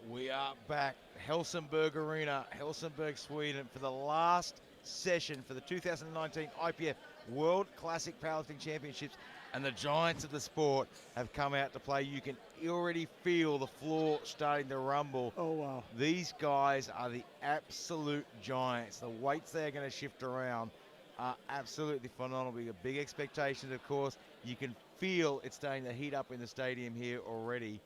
We are back, Helsingborg Arena, Helsingborg, Sweden, for the last session for the 2019 IPF World Classic Powerlifting Championships, and the giants of the sport have come out to play. You can already feel the floor starting to rumble. Oh, wow. These guys are the absolute giants. The weights they're going to shift around are absolutely phenomenal. We got big expectations, of course. You can feel it's starting to heat up in the stadium here already.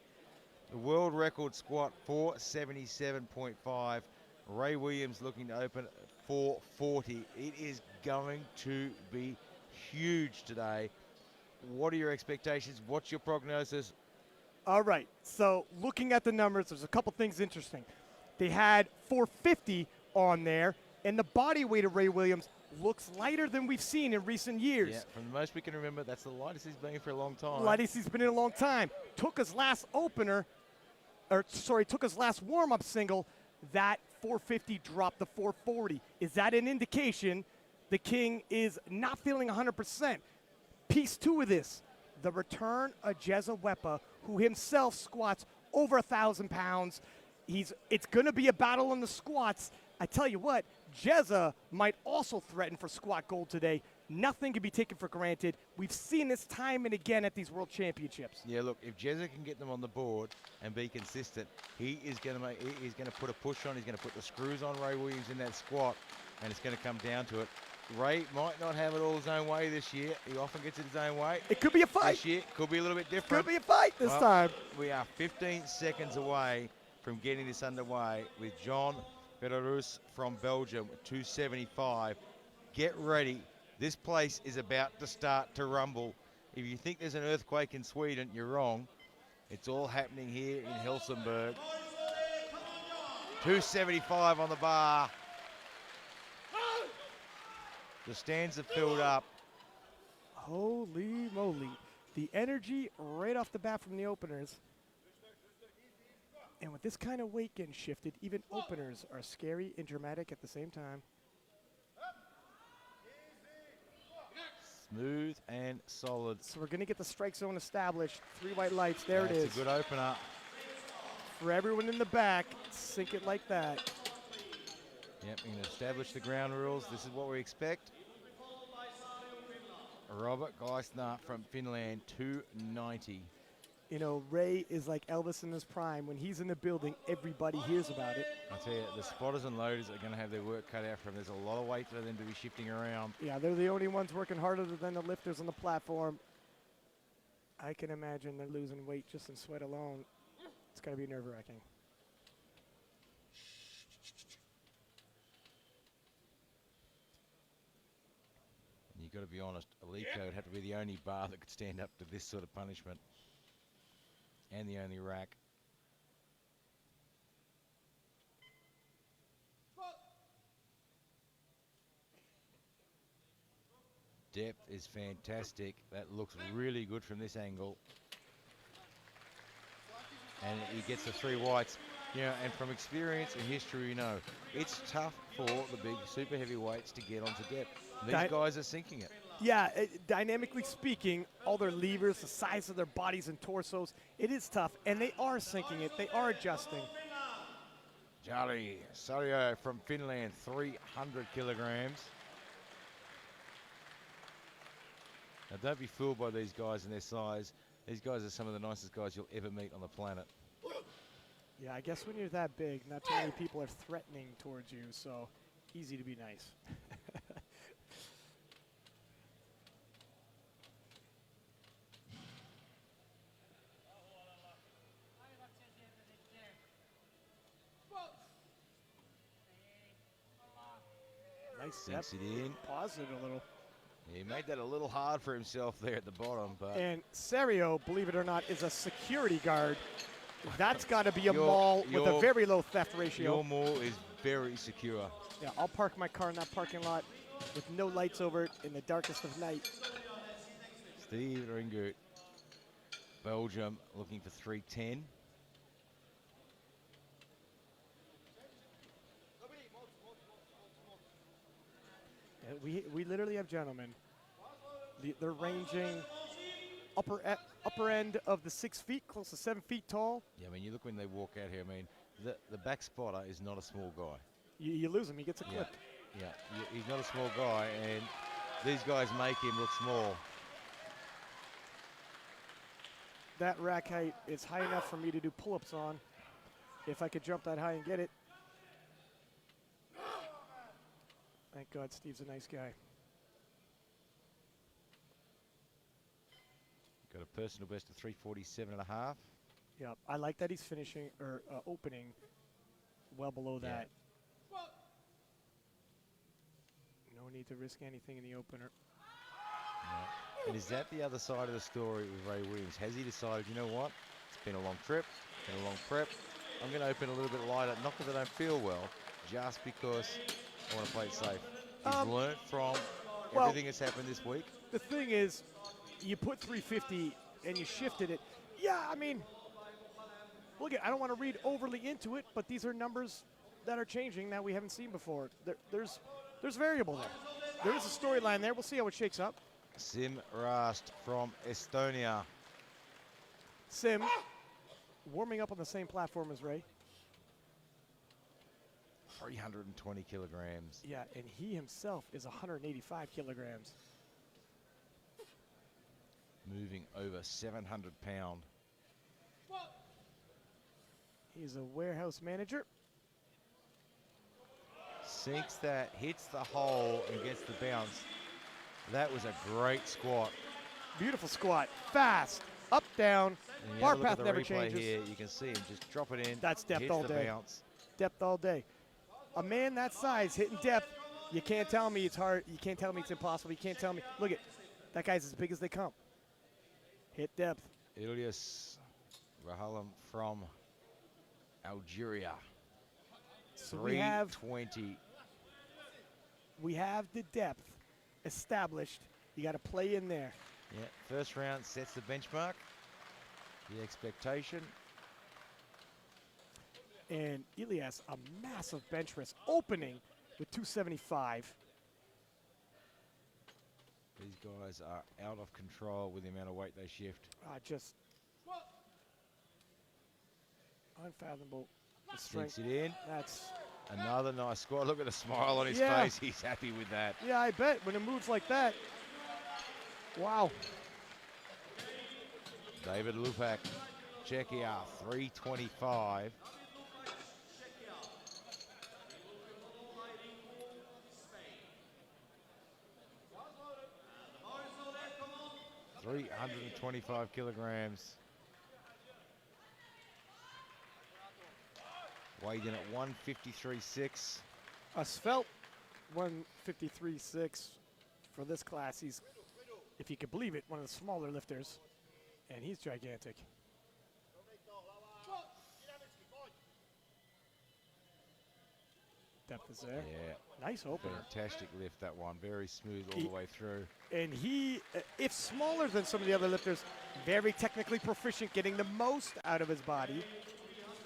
The world record squat, 477.5. Ray Williams looking to open at 440. It is going to be huge today. What are your expectations? What's your prognosis? All right, so looking at the numbers, there's a couple things interesting. They had 450 on there, and the body weight of Ray Williams looks lighter than we've seen in recent years. Yeah, from the most we can remember, that's the lightest he's been for a long time. Lightest he's been in a long time. Took his last warm-up single, that 450 dropped to 440. Is that an indication the King is not feeling 100%? Piece two of this, the return of Jezza Wepa, who himself squats over 1,000 pounds. It's going to be a battle in the squats. I tell you what, Jezza might also threaten for squat gold today. Nothing can be taken for granted. We've seen this time and again at these World Championships. Yeah, look, if Jezza can get them on the board and be consistent, he's going to put a push on. He's going to put the screws on Ray Williams in that squat, and it's going to come down to it. Ray might not have it all his own way this year. He often gets it his own way. It could be a fight. This year could be a little bit different. Could be a fight this time. We are 15 seconds away from getting this underway with John Belarus from Belgium, 275. Get ready. This place is about to start to rumble. If you think there's an earthquake in Sweden, you're wrong. It's all happening here in Helsingborg. 275 on the bar. The stands have filled up. Holy moly. The energy right off the bat from the openers. And with this kind of weight getting shifted, even openers are scary and dramatic at the same time. Smooth and solid. So we're going to get the strike zone established. 3 white lights. There it is. That's a good opener. For everyone in the back, sink it like that. Yep, we're going to establish the ground rules. This is what we expect. Robert Geisner from Finland, 290. You know, Ray is like Elvis in his prime. When he's in the building, everybody hears about it. I tell you, the spotters and loaders are going to have their work cut out for them. There's a lot of weight for them to be shifting around. Yeah, they're the only ones working harder than the lifters on the platform. I can imagine they're losing weight just in sweat alone. It's got to be nerve-wracking. You've got to be honest, Alico would have to be the only bar that could stand up to this sort of punishment. And the only rack. Depth is fantastic. That looks really good from this angle. And he gets the 3 whites. You know, and from experience and history, you know, it's tough for the big super heavyweights to get onto depth. These guys are sinking it. Yeah, dynamically speaking, all their levers, the size of their bodies and torsos, it is tough, and they are sinking it. They are adjusting. Jari Sario from Finland, 300 kilograms. Now, don't be fooled by these guys and their size. These guys are some of the nicest guys you'll ever meet on the planet. Yeah, I guess when you're that big, not too many people are threatening towards you, so easy to be nice. Nice step. Sinks it in. Pause it a little. He made that a little hard for himself there at the bottom. But And Serio, believe it or not, is a security guard. That's got to be a mall with a very low theft ratio. Your mall is very secure. Yeah, I'll park my car in that parking lot with no lights over it in the darkest of night. Steve Ringoot, Belgium, looking for 310. We literally have gentlemen. They're ranging upper end of the 6 feet, close to 7 feet tall. Yeah, I mean, you look when they walk out here. I mean, The back spotter is not a small guy. You lose him, he gets a clip. Yeah, he's not a small guy, and these guys make him look small. That rack height is high enough for me to do pull-ups on. If I could jump that high and get it. Thank God Steve's a nice guy. Got a personal best of 347.5. Yeah, I like that he's finishing or opening well below Yeah. that. No need to risk anything in the opener. And is that the other side of the story with Ray Williams? Has he decided, you know what? It's been a long trip, been a long prep. I'm going to open a little bit lighter, not because I don't feel well, just because I want to play it safe. He's learnt from everything that's happened this week. The thing is, you put 350 and you shifted it. Yeah, I mean, look, I don't want to read overly into it, but these are numbers that are changing that we haven't seen before. There's variable there. There is a storyline there. We'll see how it shakes up. Sim Rast from Estonia. Sim, warming up on the same platform as Ray. 320 kilograms. Yeah, and he himself is 185 kilograms. Moving over 700 pound. He's a warehouse manager. Sinks that, hits the hole, and gets the bounce. That was a great squat. Beautiful squat. Fast. Up, down. And you Bar have a look path at the never replay changes. Here, you can see him just drop it in. That's depth hits all the day. Bounce. Depth all day. A man that size hitting depth, you can't tell me it's hard. You can't tell me it's impossible. You can't tell me. Look at that guy's as big as they come. Hit depth. Ilyas Rahalam from Algeria. So 320. we have the depth established. You got to play in there. Yeah, first round sets the benchmark, the expectation. And Ilyas, a massive bench press opening with 275. These guys are out of control with the amount of weight they shift. Just unfathomable. The strength. Sinks it in. That's Another nice squat. Look at the smile on his Yeah. face. He's happy with that. yeah, I bet when it moves like that. Wow. David Lupak, Czechia, 325. $325 kilograms. Weighed in at 153.6. A svelte 153.6 for this class. He's, if you could believe it, one of the smaller lifters, and he's gigantic. Depth is there. Yeah, Nice opener. fantastic lift, that one. Very smooth all the way through. And he, if smaller than some of the other lifters, very technically proficient, getting the most out of his body,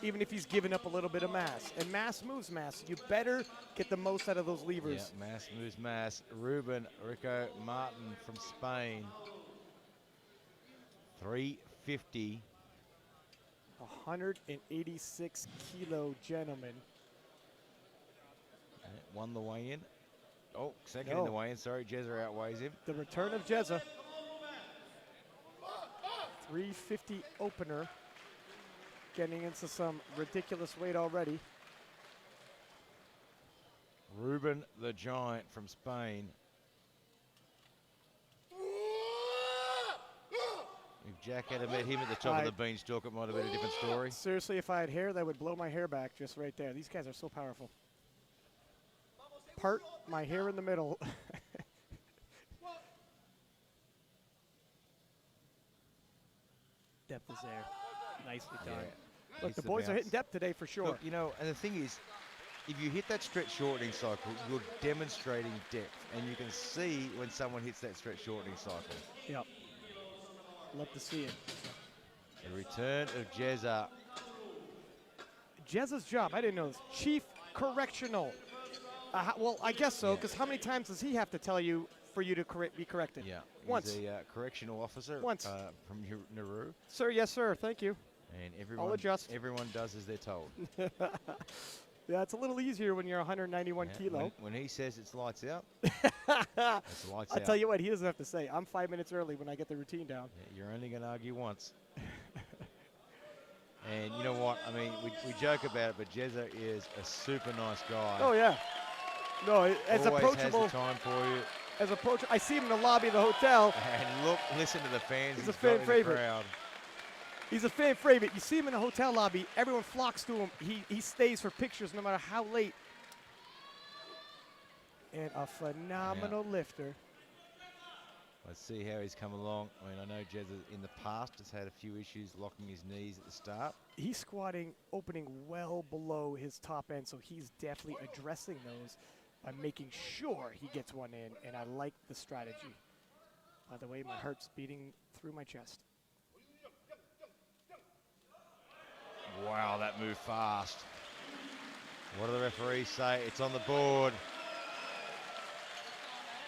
even if he's giving up a little bit of mass. And mass moves mass. You better get the most out of those levers. Yeah, mass moves mass. Ruben Rico Martin from Spain. 350. 186 kilo gentleman. Won the weigh-in. Oh, second No. in the weigh-in. Sorry, Jezza outweighs him. The return of Jezza. 350 opener. Getting into some ridiculous weight already. Ruben the Giant from Spain. If Jack had met him at the top of the beanstalk, it might have been a different story. Seriously, if I had hair, that would blow my hair back just right there. These guys are so powerful. Part my hair in the middle. Depth is there. Nicely done. Yeah. Look, Hits the boys are bounce. hitting depth today for sure. Look, you know, and the thing is, if you hit that stretch shortening cycle, you're demonstrating depth. And you can see when someone hits that stretch shortening cycle. Yep. Love to see it. The return of Jezza. Jezza's job, I didn't know this, Chief Correctional. Well, I guess so, because how many times does he have to tell you for you to be corrected? Yeah. Once. He's a correctional officer Once. from Nauru. Sir, yes, sir. Thank you. And I'll adjust. everyone does as they're told. Yeah, it's a little easier when you're 191 kilo. When he says it's lights out, it's lights out. I'll tell you what, he doesn't have to say. I'm 5 minutes early when I get the routine down. Yeah, you're only going to argue once. And you know what? I mean, we joke about it, but Jezza is a super nice guy. Oh, yeah. No, as Always approachable. has the time for you. As approachable. I see him in the lobby of the hotel. And listen to the fans. He's a fan favorite. Crowd. He's a fan favorite. You see him in the hotel lobby. Everyone flocks to him. He stays for pictures no matter how late. And a phenomenal lifter. Let's see how he's come along. I mean, I know Jezza in the past has had a few issues locking his knees at the start. He's squatting, opening well below his top end, so he's definitely addressing those by making sure he gets one in, and I like the strategy. By the way, my heart's beating through my chest. Wow, that moved fast. What do the referees say? It's on the board.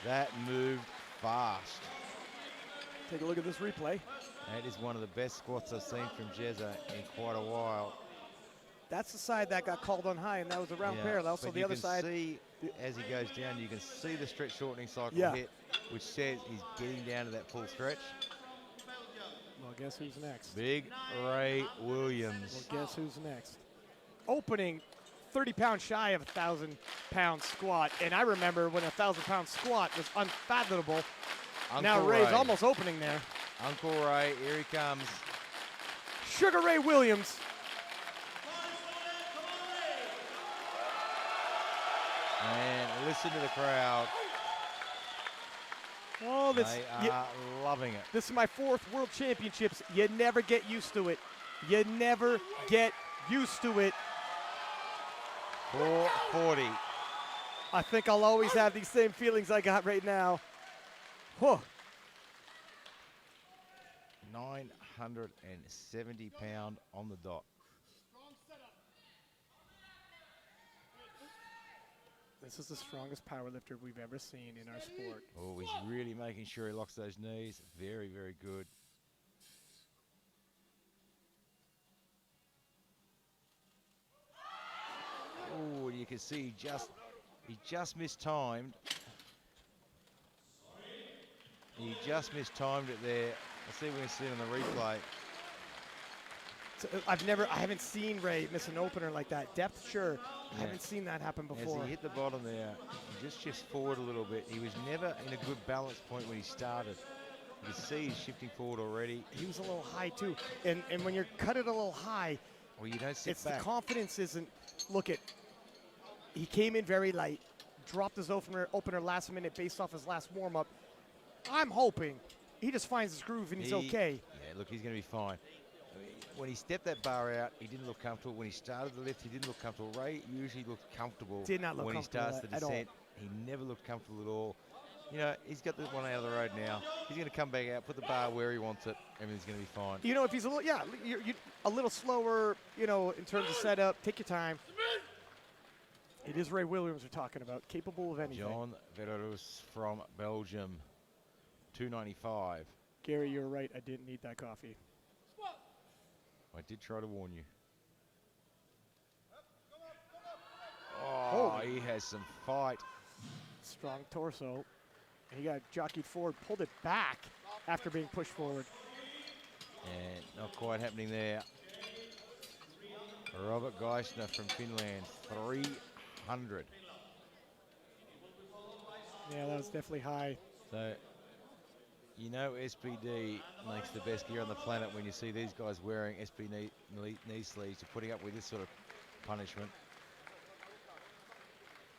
That moved fast. Take a look at this replay. That is one of the best squats I've seen from Jezza in quite a while. That's the side that got called on high, and that was around parallel. So the other side. See, as he goes down, you can see the stretch shortening cycle hit, which says he's getting down to that full stretch. Well, guess who's next? Big Ray Williams. Well, guess who's next? Opening 30 pounds shy of a 1,000-pound squat. And I remember when a 1,000-pound squat was unfathomable. Now Ray's almost opening there. Uncle Ray, here he comes. Sugar Ray Williams. And listen to the crowd. Oh, they are loving it. This is my 4th World Championships. You never get used to it. You never get used to it. 440. I think I'll always have these same feelings I got right now. Whew. 970 pound on the dot. This is the strongest powerlifter we've ever seen in our sport. Oh, he's really making sure he locks those knees. Very, very good. Oh, you can see he just mistimed. He just mistimed it there. Let's see if we can see it on the replay. So I haven't seen Ray miss an opener like that. Depth, sure. I haven't seen that happen before. As he hit the bottom there, he just shifts forward a little bit. He was never in a good balance point when he started. You can see he's shifting forward already. He was a little high too. And when you're cut it a little high, well, you don't sit it's back. The confidence isn't, look at, he came in very light, dropped his opener last minute based off his last warm-up. I'm hoping he just finds his groove and he's okay. Yeah, look, he's going to be fine. I mean, when he stepped that bar out, he didn't look comfortable. When he started the lift, he didn't look comfortable. Ray usually looked comfortable. Did not look when comfortable he starts the descent. He never looked comfortable at all. You know, he's got the one out of the road now. He's going to come back out, put the bar where he wants it. Everything's going to be fine. You know, if he's a little, you're a little slower, you know, in terms of setup, take your time. It is Ray Williams we're talking about, capable of anything. John Verderus from Belgium, 295. Gary, you're right. I didn't need that coffee. I did try to warn you. Oh, he has some fight. Strong torso. He got jockeyed forward, pulled it back after being pushed forward. And not quite happening there. Robert Geisner from Finland, 300. Yeah, that was definitely high. So, you know SPD makes the best gear on the planet when you see these guys wearing SP knee sleeves. You're putting up with this sort of punishment.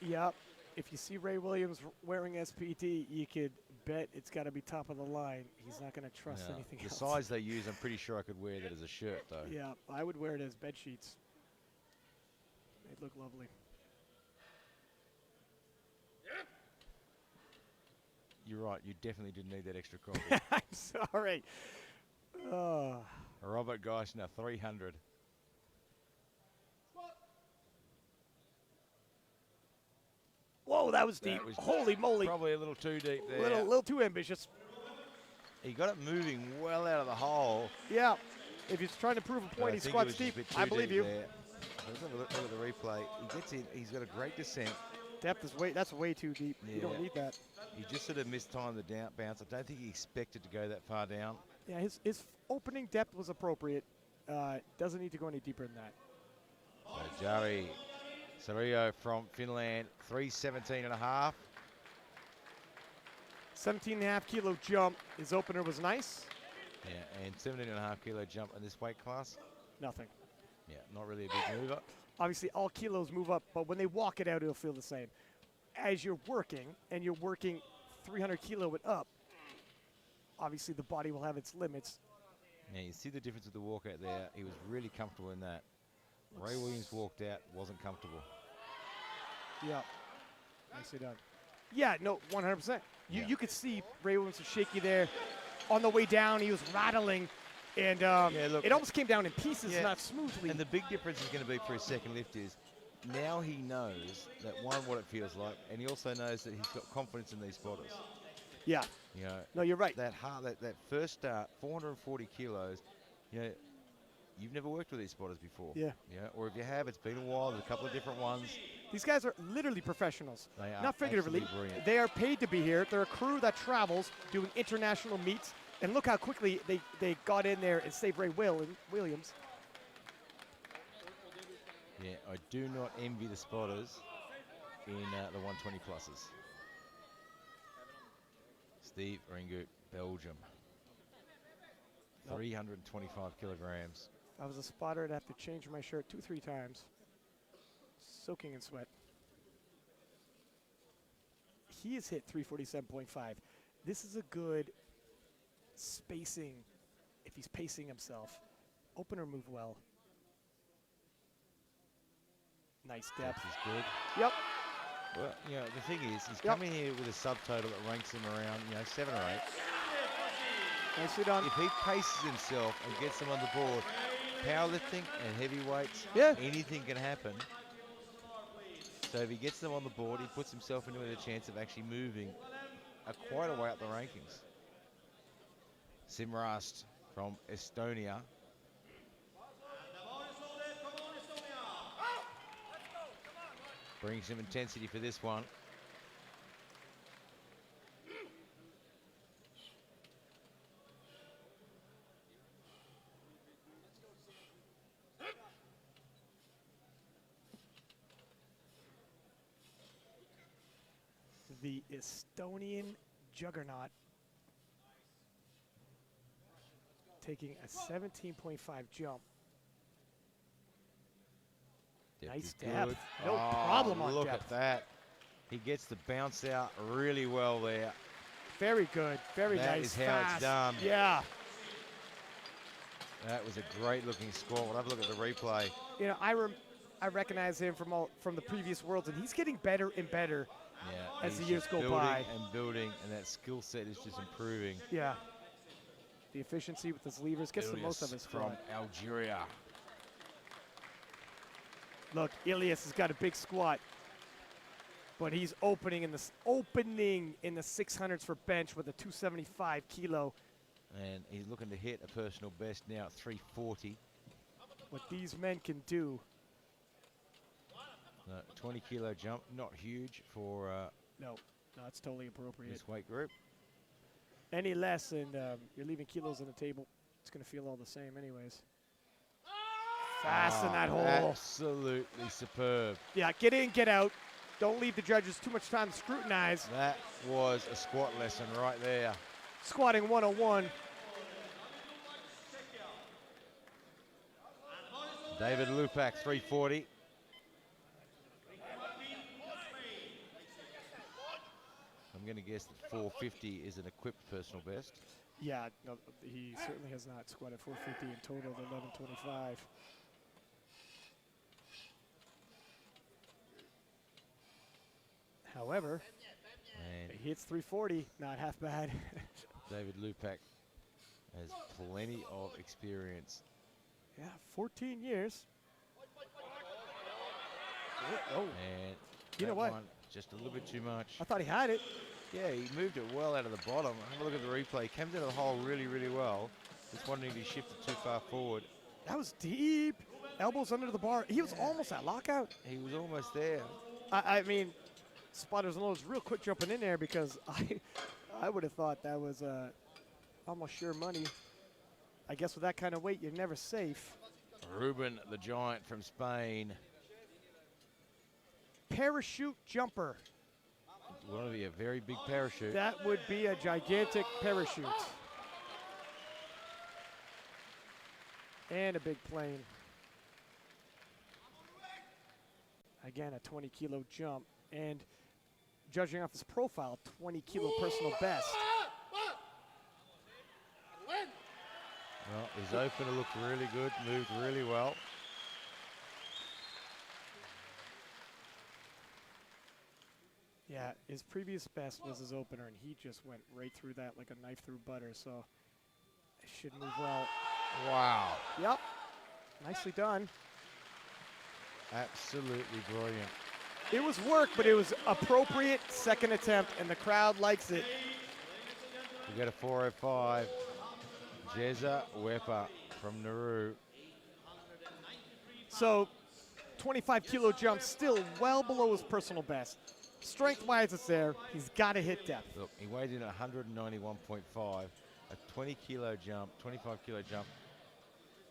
Yep. If you see Ray Williams wearing SPD, you could bet it's got to be top of the line. He's not going to trust anything else. The size they use, I'm pretty sure I could wear that as a shirt, though. Yeah, I would wear it as bed sheets. They'd look lovely. You're right. You definitely didn't need that extra coffee. I'm sorry. Robert Geisner, 300. Whoa, that was deep. Holy moly. Probably a little too deep there. Little too ambitious. He got it moving well out of the hole. Yeah. If he's trying to prove a But point, I he think squats it was deep. just a bit I too believe deep you. there. Let's have a look at the replay. He gets in. He's got a great descent. Depth is that's way too deep. You don't Yeah. need that. He just sort of mistimed the down bounce. I don't think he expected to go that far down. Yeah, his opening depth was appropriate. Doesn't need to go any deeper than that. Jari Sario from Finland, 317.5. 17.5 kilo jump. His opener was nice. Yeah, and 17.5 kilo jump in this weight class. Nothing. Yeah, not really a big mover. Obviously, all kilos move up, but when they walk it out, it'll feel the same. As you're working, and you're working 300 kilo and up, obviously the body will have its limits. Yeah, you see the difference with the walkout there. He was really comfortable in that. Ray Williams walked out, wasn't comfortable. Yeah. Nicely done. Yeah, no, 100%. You could see Ray Williams was shaky there. On the way down, he was rattling, and look, it almost came down in pieces, yeah, not smoothly. And the big difference is going to be for his second lift is now he knows that one, what it feels like, and he also knows that he's got confidence in these spotters. Yeah. You know, No, you're right. that first start, 440 kilos, you know, you've never worked with these spotters before. Yeah. Yeah. Or if you have, it's been a while. There's a couple of different ones. These guys are literally professionals. They are Not figuratively. absolutely brilliant. They are paid to be here. They're a crew that travels doing international meets. And look how quickly they got in there and saved Ray Williams. Yeah, I do not envy the spotters in the 120 pluses. Steve Ringu, Belgium. 325 kilograms. If I was a spotter, I'd have to change my shirt 2-3 times. Soaking in sweat. He has hit 347.5. This is a good spacing if he's pacing himself. Opener move well. Nice depth. Is good. Yep. Well, you know, the thing is, he's coming here with a subtotal that ranks him around, 7 or 8. Nicely done. If he paces himself and gets them on the board, powerlifting and heavyweights, anything can happen. So if he gets them on the board, he puts himself into a chance of actually moving quite a way up the rankings. Simrast from Estonia. Brings some intensity for this one. The Estonian juggernaut taking a 17.5 jump. Nice depth. No problem on look depth. at that. He gets the bounce out really well there. Very good. Very nice. That is how fast. it's done. Yeah. That was a great looking squat. We'll have a look at the replay. You know, I recognize him from the previous worlds, and he's getting better and better as the years go by. And building, and that skill set is just improving. Yeah. The efficiency with his levers gets the most of his from squat. Algeria. Look, Ilias has got a big squat, but he's opening in the 600s for bench with a 275 kilo. And he's looking to hit a personal best now at 340. What these men can do. 20 kilo jump, not huge for No, it's totally appropriate. this weight group. Any less, and you're leaving kilos on the table. It's going to feel all the same anyways. Fast in that hole. Absolutely superb. Yeah, get in, get out. Don't leave the judges too much time to scrutinize. That was a squat lesson right there. Squatting 101. David Lupak, 340. I'm going to guess that 450 is an equipped personal best. Yeah, no, he certainly has not squatted 450 in total of 1125. However, And he hits 340, not half bad. David Lupak has plenty of experience. Yeah, 14 years. Oh, And You know that what? one, just a little bit too much. I thought he had it. Yeah, he moved it well out of the bottom. Have a look at the replay. He came down to the hole really, really well. Just wondering if he shifted too far forward. That was deep. Elbows under the bar. He was almost at lockout. He was almost there. I mean, Spotters and Lows real quick jumping in there because I would have thought that was almost sure money. I guess with that kind of weight, you're never safe. Ruben, the giant from Spain. Parachute jumper. Want to be a very big parachute. That would be a gigantic parachute. And a big plane. Again, a 20-kilo jump. And judging off his profile, 20-kilo personal best. Well, his opener looked really good, moved really well. Yeah, his previous best was his opener, and he just went right through that like a knife through butter, so it should move well. Wow. Yep, nicely done. Absolutely brilliant. It was work, but it was appropriate second attempt, and the crowd likes it. We got a 405. Jezza Wepa from Nauru. So 25-kilo jump, still well below his personal best. Strength-wise, it's there. He's got to hit depth. Look, he weighed in at 191.5. A 20-kilo jump, 25-kilo jump.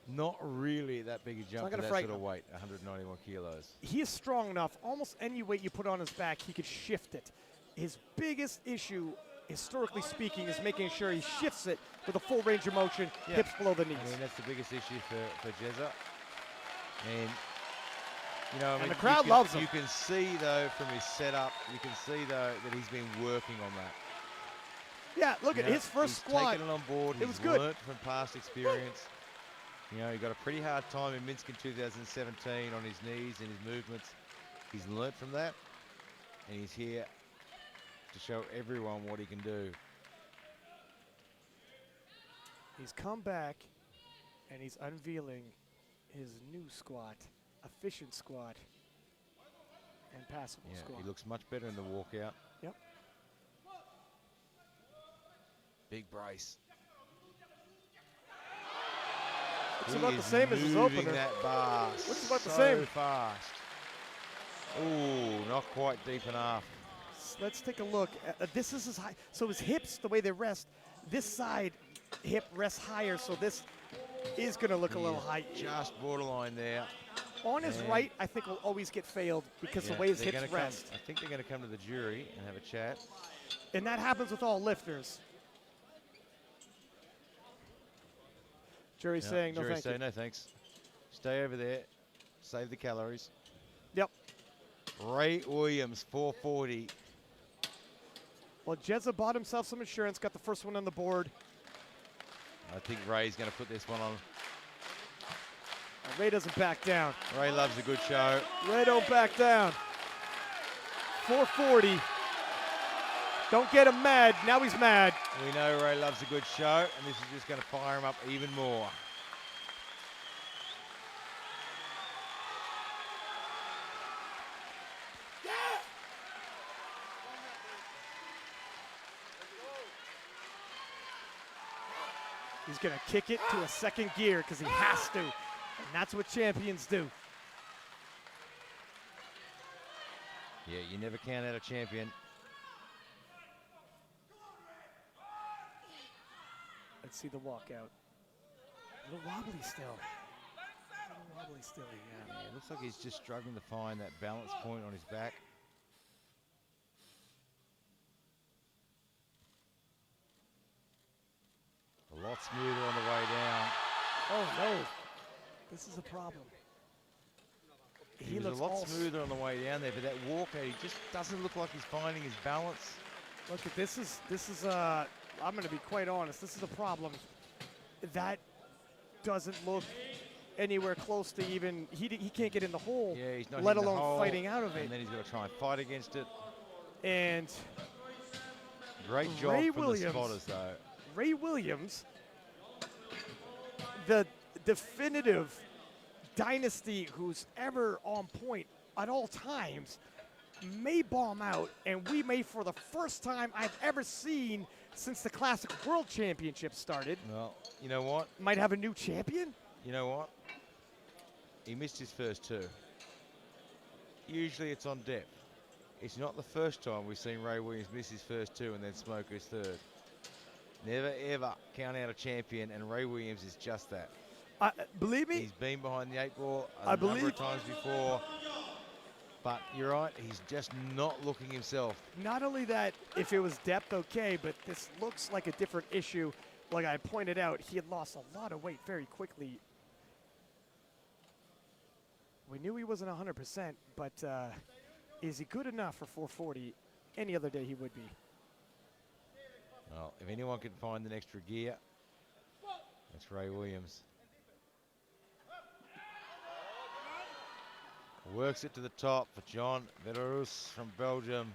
Not really that big a jump for that sort of weight, 191 kilos. He is strong enough. Almost any weight you put on his back, he could shift it. His biggest issue, historically speaking, is making sure he shifts it with a full range of motion, hips below the knees. I mean, that's the biggest issue for Jezza. And, you know, I mean, the crowd loves him. You can see, though, from his setup, you can see, though, that he's been working on that. Yeah, look at his first squat. He's taken it on board. It was He's good. learnt from past experience. You know, he got a pretty hard time in Minsk in 2017 on his knees and his movements. He's learnt from that, and he's here to show everyone what he can do. He's come back, and he's unveiling his new squat, efficient squat, and passable squat. He looks much better in the walkout. Yep. Big brace. It's about the same as his opener. That bar Which is about the so same. fast. Ooh, not quite deep enough. Let's take a look. This is his high. So his hips, the way they rest, this side hip rests higher, so this is going to look a little high. Just borderline there. On his right, I think will always get failed because the way his hips rest. I think they're going to come to the jury and have a chat. And that happens with all lifters. Jury's saying no jury thank say you. No thanks. Stay over there. Save the calories. Yep. Ray Williams, 440. Well, Jezza bought himself some insurance, got the first one on the board. I think Ray's going to put this one on. Ray doesn't back down. Ray loves a good show. Ray don't back down. 440. Don't get him mad. Now he's mad. We know Ray loves a good show, and this is just going to fire him up even more. He's going to kick it to a second gear because he has to. And that's what champions do. Yeah, you never count out a champion. Let's see the walkout. A little wobbly still. A little wobbly still, yeah. It looks like he's just struggling to find that balance point on his back. A lot smoother on the way down. Oh, no. This is a problem. He looks a lot smoother on the way down there, but that walkout, he just doesn't look like he's finding his balance. Look at this is I'm going to be quite honest. This is a problem. That doesn't look anywhere close to even, he can't get in the hole, Yeah, he's not let hitting the alone hole, fighting out of it. And then he's got to try and fight against it. And Great job Ray from Williams, the spotters, though. Ray Williams, the definitive dynasty who's ever on point at all times, may bomb out, and we may, for the first time I've ever seen since the Classic World Championship started, Well, you know what? might have a new champion. You know what? He missed his first two. Usually it's on depth. It's not the first time we've seen Ray Williams miss his first two and then smoke his third. Never, ever count out a champion, and Ray Williams is just that. Believe me, He's been behind the 8-ball a number of times before, but you're right, he's just not looking himself. not only that, if it was depth, okay, but this looks like a different issue. Like I pointed out, he had lost a lot of weight very quickly. We knew he wasn't 100%, but is he good enough for 440? Any other day he would be. Well, if anyone can find an extra gear, that's Ray Williams. Works it to the top for John Belarus from Belgium.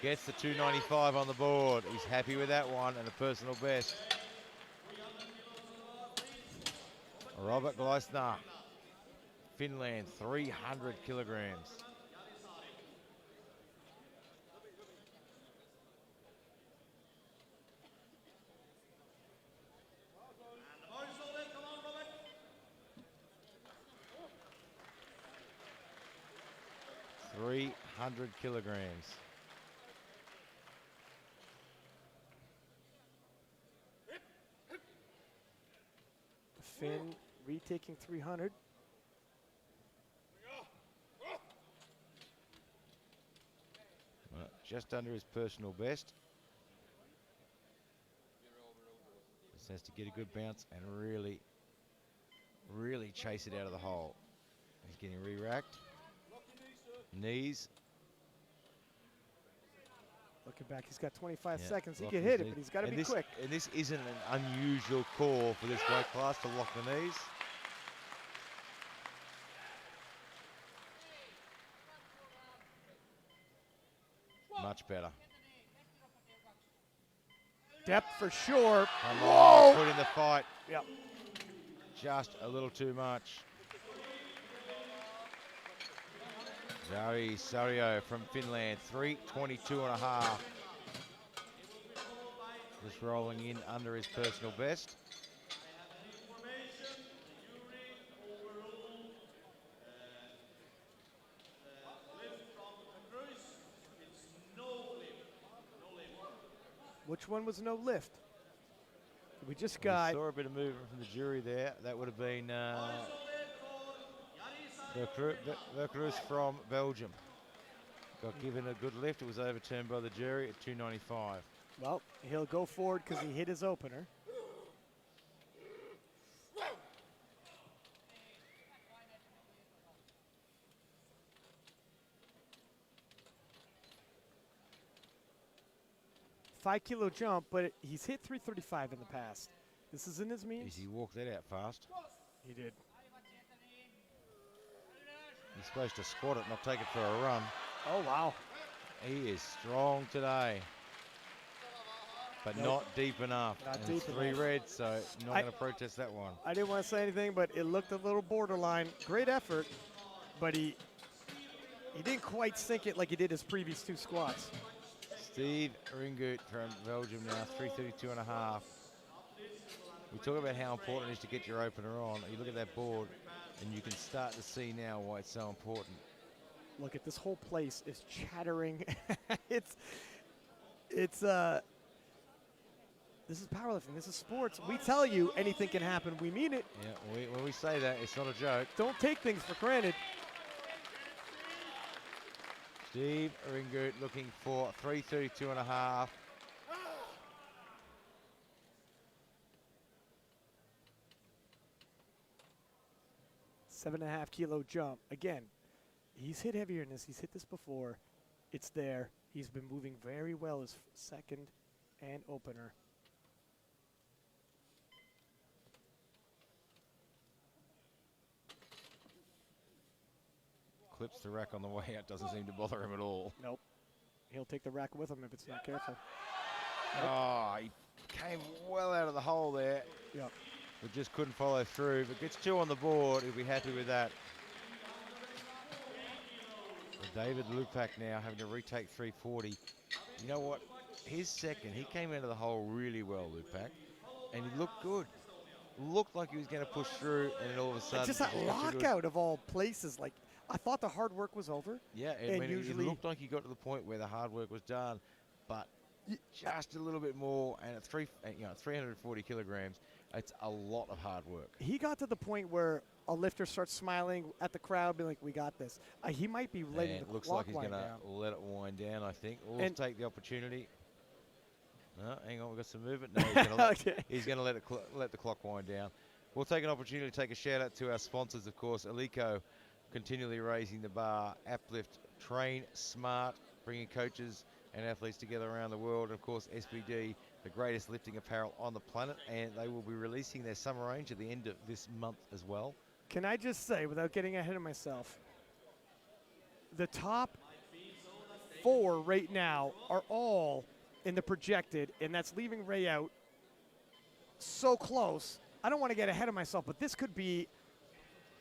Gets the 295 on the board. He's happy with that one and a personal best. Robert Gleisner, Finland, 300 kilograms. $300 kilograms. Finn retaking 300. Just under his personal best. Just has to get a good bounce and really, really chase it out of the hole. He's getting re-racked. Knees. Looking back, he's got 25 Yeah, seconds. He lock can his hit it, knees. but he's got to And be this- quick. And this isn't an unusual call for this weight class to lock the knees. Much better. Depth for sure. Come Whoa! on, put in the fight. Yep. Just a little too much. Jari Sario from Finland, 322 and a half. Just rolling in under his personal best. Which one was no lift? We just We got saw a bit of movement from the jury there. That would have been Vercruz from Belgium. Got given a good lift. It was overturned by the jury at 295. well, he'll go forward because he hit his opener. $5-kilo jump, but he's hit 335 in the past. This is in his means. He walked that out fast. He did. He's supposed to squat it, not take it for a run. Oh, wow. He is strong today, but Nope. not deep enough. Not And deep it's 3 enough. red, so not going to protest that one. I didn't want to say anything, but it looked a little borderline. Great effort, but he didn't quite sink it like he did his previous 2 squats. Steve Ringut from Belgium now, 332 and a half. We talk about how important it is to get your opener on. You look at that board, and you can start to see now why it's so important. Look at this whole place is chattering. This is powerlifting. This is sports. We tell you anything can happen. We mean it. Yeah, when we say that, it's not a joke. Don't take things for granted. Steve Ringut looking for 332 and a half. $7.5-kilo jump. Again, he's hit heavier than this. He's hit this before. It's there. He's been moving very well as second and opener. Clips the rack on the way out, doesn't seem to bother him at all. Nope. He'll take the rack with him if it's not careful. Oh, he came well out of the hole there, Yep. but just couldn't follow through. But gets 2 on the board, he'll be happy with that. David Lupak now having to retake 340. You know what? His second, he came into the hole really well, Lupak, and he looked good. Looked like he was going to push through, and then all of a sudden, Just that he got too good. lockout of all places. Like, I thought the hard work was over. Yeah, I mean, it looked like he got to the point where the hard work was done, but just a little bit more. And at 340 kilograms, it's a lot of hard work. He got to the point where a lifter starts smiling at the crowd, being like, "We got this." He might be letting the looks clock like he's wind going to down. let it wind down. I think. We'll And- take the opportunity. No, hang on, we've got some movement. No, he's going to let the clock wind down. We'll take an opportunity to take a shout out to our sponsors, of course, Alico, continually raising the bar, Uplift, Train Smart, bringing coaches and athletes together around the world, and of course SBD, the greatest lifting apparel on the planet, and they will be releasing their summer range at the end of this month as well. Can I just say, without getting ahead of myself, the top 4 right now are all in the projected, and that's leaving Ray out so close. I don't want to get ahead of myself, but this could be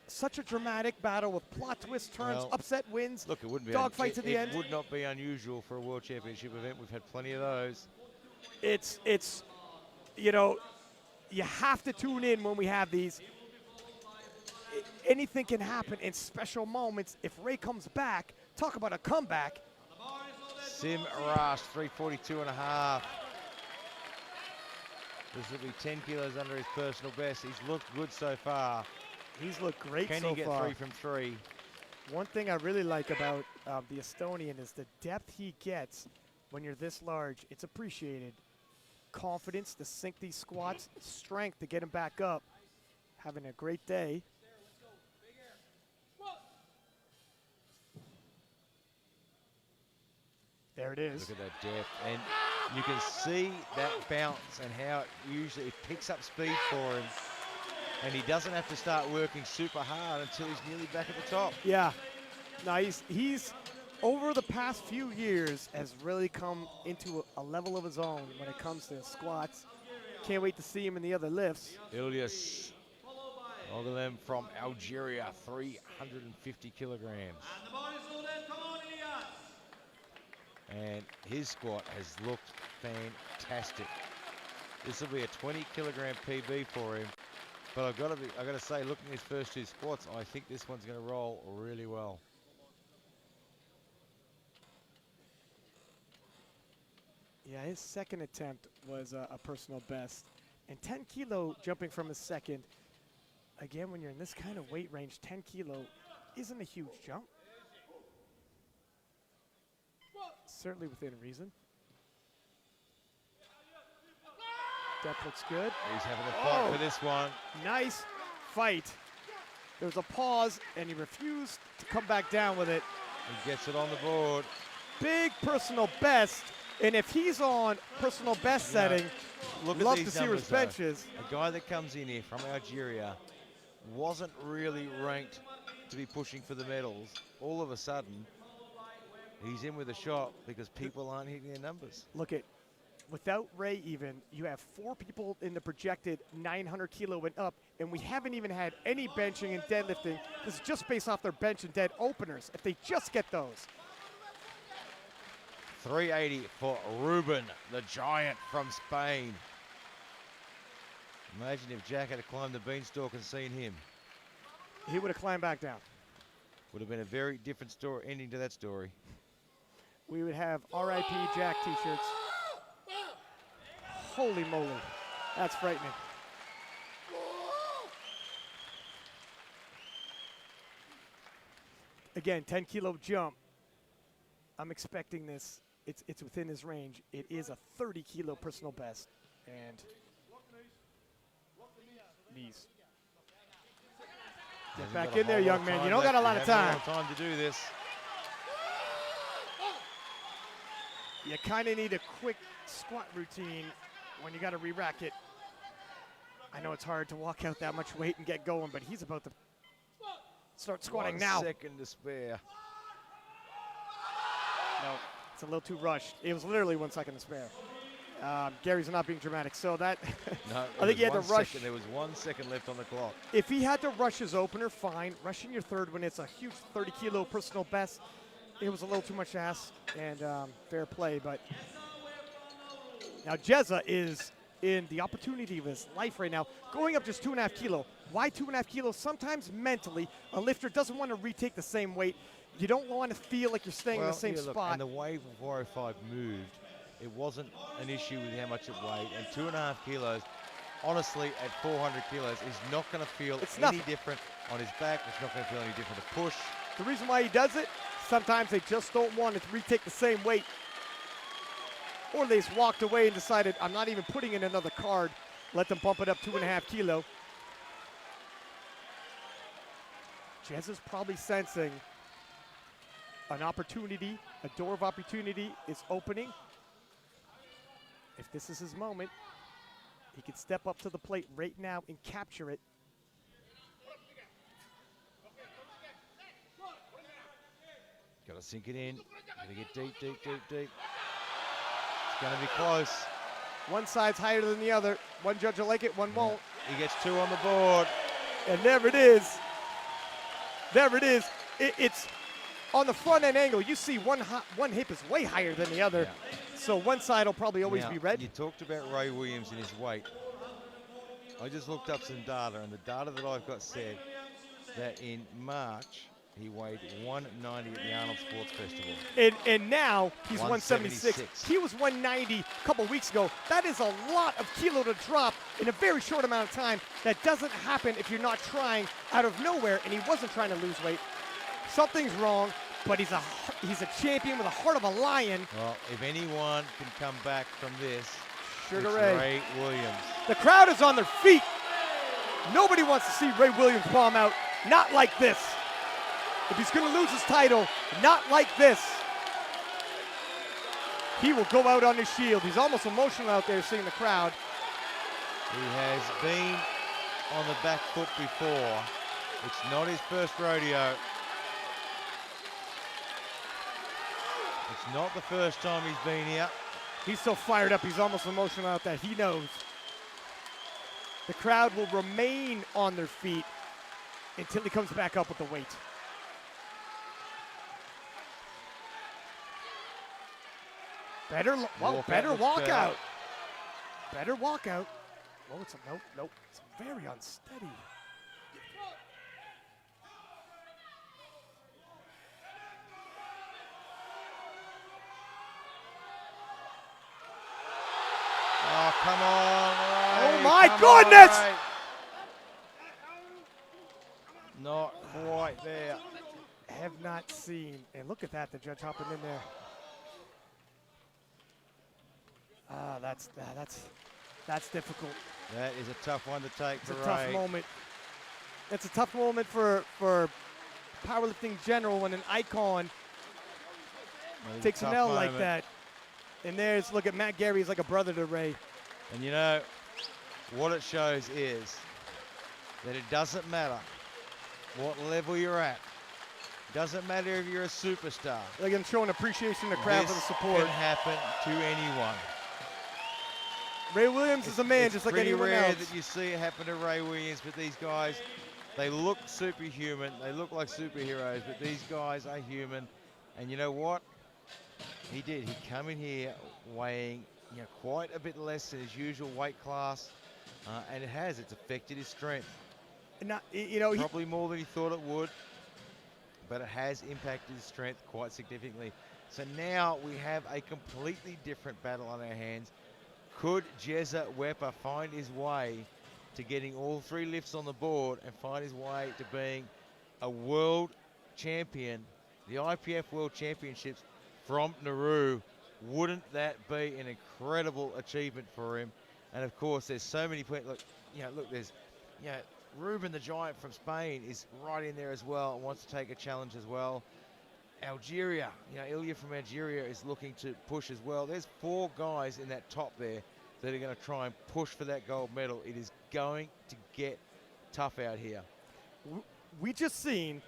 such a dramatic battle with plot twists, turns, Well, upset wins, Look, it wouldn't be dogfights at the end. It would not be unusual for a world championship event. We've had plenty of those. It's you know, you have to tune in when we have these. Anything can happen in special moments. If Ray comes back, talk about a comeback. Sim Rush, 342 and a half. This will be 10 kilos under his personal best. He's looked good so far. He's looked great Can so he get far. 3 from 3? One thing I really like about the Estonian is the depth he gets when you're this large. It's appreciated. Confidence to sink these squats, strength to get him back up. Having a great day. There it is. Look at that depth. And you can see that bounce and how it picks up speed for him. And he doesn't have to start working super hard until he's nearly back at the top. Yeah. No, he's over the past few years has really come into a level of his own when it comes to squats. Can't wait to see him in the other lifts. Ilyas Ogulem from Algeria, 350 kilograms. And his squat has looked fantastic. This will be a 20 kilogram PB for him. But I've got to say, looking at his first 2 squats, I think this one's going to roll really well. Yeah, his second attempt was a personal best. And 10 kilo jumping from his second. Again, when you're in this kind of weight range, 10 kilo isn't a huge jump. Certainly within reason. Depth looks good. He's having a fight for this one. Nice fight. There was a pause, and he refused to come back down with it. He gets it on the board. Big personal best. And if he's on personal best setting, Look love at to these see where his numbers, bench is. A guy that comes in here from Algeria wasn't really ranked to be pushing for the medals. All of a sudden, he's in with a shot because people aren't hitting their numbers. Look at, without Ray even, you have 4 people in the projected 900 kilo and up, and we haven't even had any benching and deadlifting. This is just based off their bench and dead openers. If they just get those. 380 for Ruben, the giant from Spain. Imagine if Jack had climbed the beanstalk and seen him. He would have climbed back down. Would have been a very different story, ending to that story. We would have RIP Jack t-shirts. Holy moly, that's frightening. Again, 10 kilo jump. I'm expecting this. It's within his range. It is a 30 kilo personal best. And knees. Get Hasn't back got a in there, whole lot young man. time You don't got a left. lot He of hasn't time. got time to do this. You kind of need a quick squat routine when you got to re-rack it. I know it's hard to walk out that much weight and get going, but he's about to start squatting 1 now. second to spare. No, it's a little too rushed. It was literally 1 second to spare. Gary's not being dramatic, so that No, I think he had to rush. There was 1 second left on the clock. If he had to rush his opener, fine. Rushing your third when it's a huge 30 kilo personal best, it was a little too much to ask, and fair play. But now Jezza is in the opportunity of his life right now, going up just 2.5 kilos. Why 2.5 kilos? Sometimes mentally, a lifter doesn't want to retake the same weight. You don't want to feel like you're staying in the same look, spot. and the way 405 moved, it wasn't an issue with how much it weighed. And 2.5 kilos, honestly, at 400 kilos, is not going to feel any different on his back. It's not going to feel any different to push. The reason why he does it, sometimes they just don't want to retake the same weight. Or they just walked away and decided, I'm not even putting in another card. Let them bump it up 2.5 kilos. Jezza's probably sensing an opportunity, a door of opportunity is opening. If this is his moment, he can step up to the plate right now and capture it. Got to sink it in. Got to get deep, deep, deep, deep. It's going to be close. One side's higher than the other. One judge will like it, one won't. He gets 2 on the board. And there it is. There it is. It's on the front end angle. You see one hip is way higher than the other. Yeah. So one side will probably always be red. You talked about Ray Williams and his weight. I just looked up some data, and the data that I've got said that in March, he weighed 190 at the Arnold Sports Festival. And now he's 176. He was 190 a couple weeks ago. That is a lot of kilo to drop in a very short amount of time. That doesn't happen if you're not trying out of nowhere, and he wasn't trying to lose weight. Something's wrong, but he's a champion with a heart of a lion. Well, if anyone can come back from this, Sugar it's Ray. Ray Williams. The crowd is on their feet. Nobody wants to see Ray Williams bomb out. Not like this. If he's going to lose his title, not like this. He will go out on his shield. He's almost emotional out there seeing the crowd. He has been on the back foot before. It's not his first rodeo. It's not the first time he's been here. He's so fired up, he's almost emotional out there. He knows. The crowd will remain on their feet until he comes back up with the weight. Better walkout. Better walkout. Oh, it's nope. It's very unsteady. Oh, come on, Ray. Oh, my goodness! Ray. Not quite there. Have not seen. And look at that, the judge hopping in there. That's difficult. That is a tough one to take It's for a Ray. tough moment. It's a tough moment for powerlifting in general when an icon takes an L like that. And look at Matt Gary, he's like a brother to Ray. And you know, what it shows is that it doesn't matter what level you're at. Doesn't matter if you're a superstar. Like I'm showing appreciation to the crowd for the support. This can happen to anyone. Ray Williams is a man just like anyone else. It's pretty rare that you see it happen to Ray Williams, but these guys, they look superhuman. They look like superheroes, but these guys are human. And you know what? He did. He come in here weighing quite a bit less than his usual weight class, and it's affected his strength. Probably more than he thought it would, but it has impacted his strength quite significantly. So now we have a completely different battle on our hands. Could Jezza Wepa find his way to getting all 3 lifts on the board and find his way to being a world champion, the IPF World Championships from Nauru? Wouldn't that be an incredible achievement for him? And of course, there's so many people. Look, there's, Ruben the Giant from Spain is right in there as well and wants to take a challenge as well. Algeria, Ilya from Algeria is looking to push as well. There's 4 guys in that top there that are going to try and push for that gold medal. It is going to get tough out here. We just seen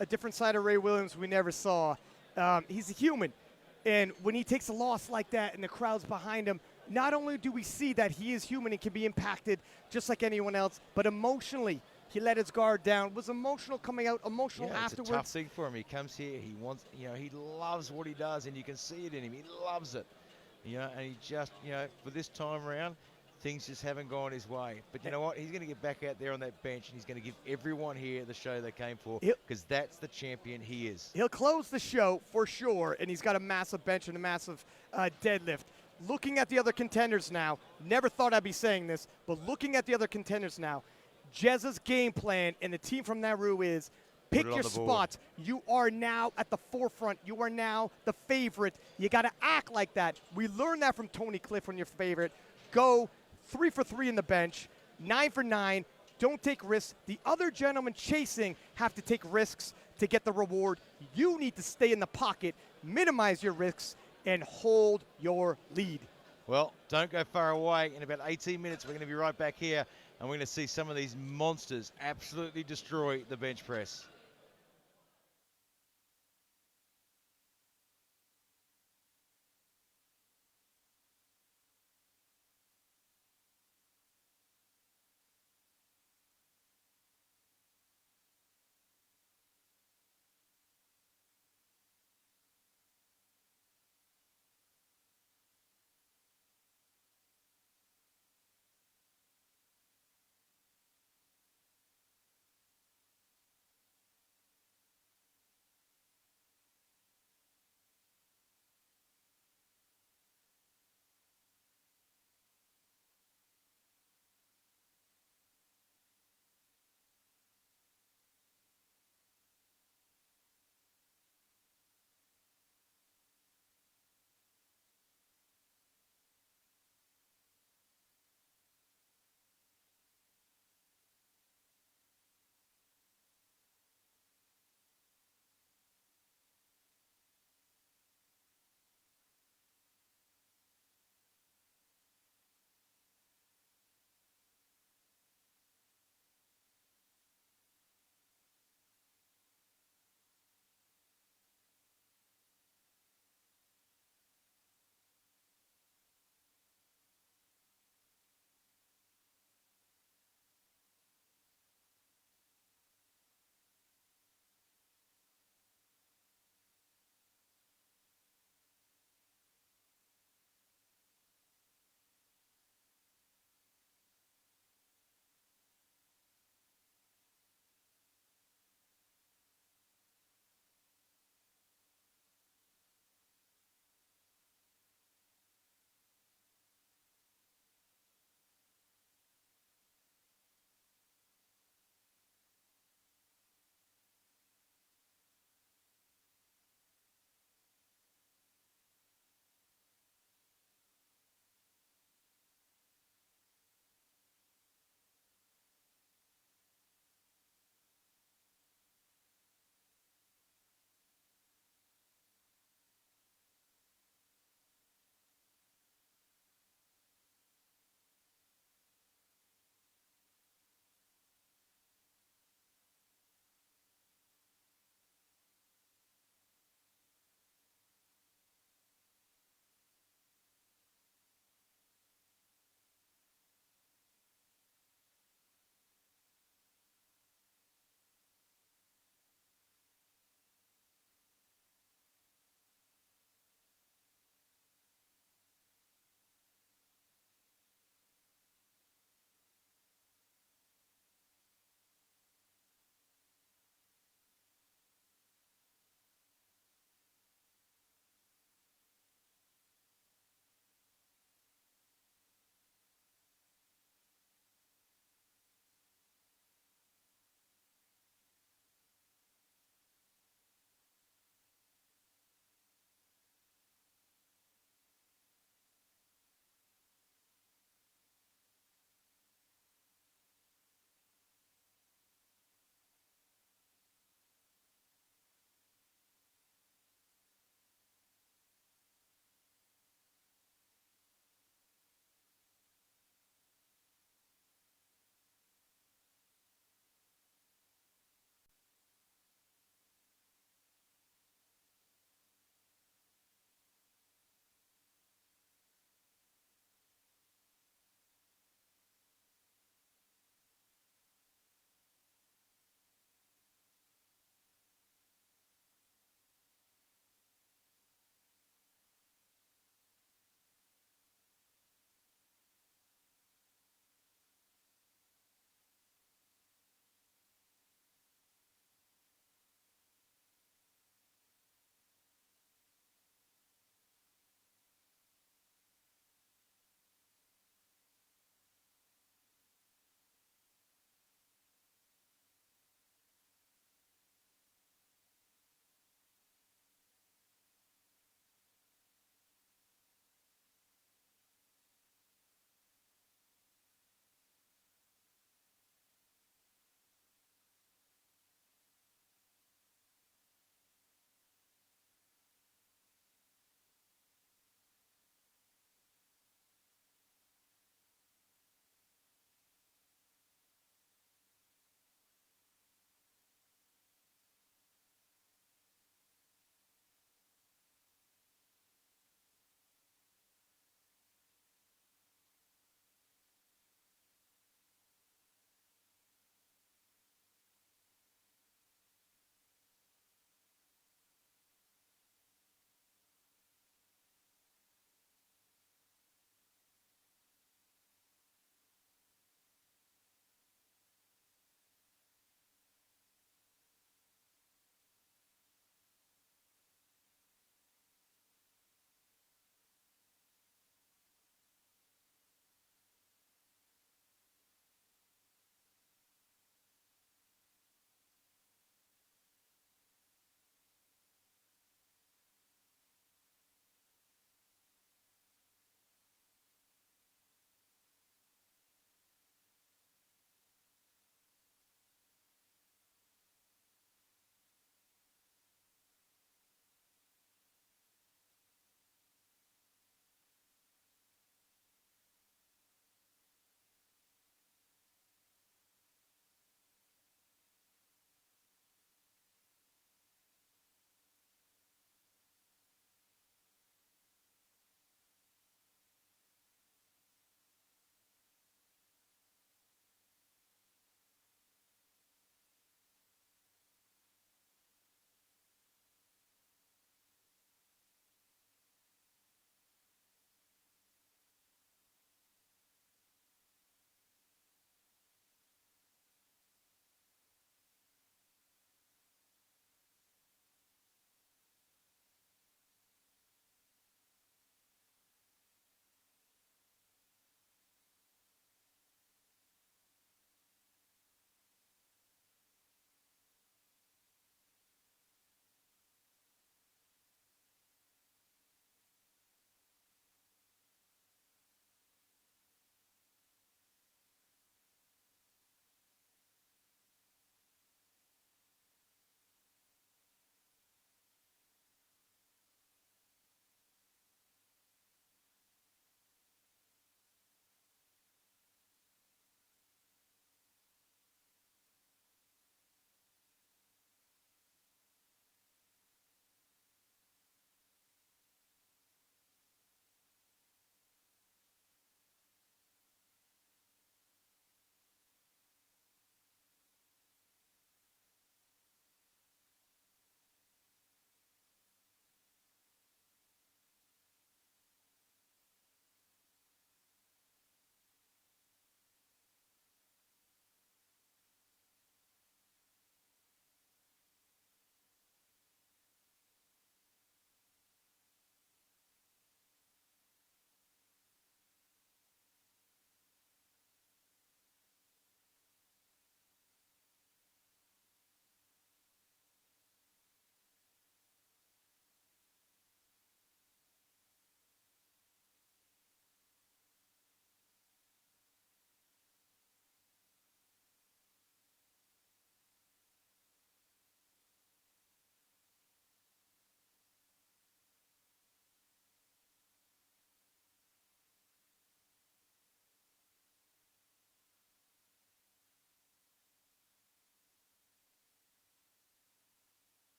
a different side of Ray Williams we never saw. He's a human. And when he takes a loss like that and the crowd's behind him, not only do we see that he is human and can be impacted just like anyone else, but emotionally, He let his guard down. Was emotional coming out, emotional Yeah, it's a tough afterwards. thing for him. He comes here, he wants, he loves what he does, and you can see it in him. He loves it, and he just, for this time around, things just haven't gone his way. But you know what? He's going to get back out there on that bench, and he's going to give everyone here the show they came for, because that's the champion he is. He'll close the show for sure, and he's got a massive bench and a massive deadlift. Looking at the other contenders now, never thought I'd be saying this, but looking at the other contenders now, Jezza's game plan and the team from Nauru is pick your spots. You are now at the forefront. You are now the favorite. You got to act like that. We learned that from Tony Cliff when you're favorite. Go 3 for 3 in the bench, 9 for 9. Don't take risks. The other gentlemen chasing have to take risks to get the reward. You need to stay in the pocket, minimize your risks, and hold your lead. Well, don't go far away. In about 18 minutes, we're going to be right back here, and we're going to see some of these monsters absolutely destroy the bench press.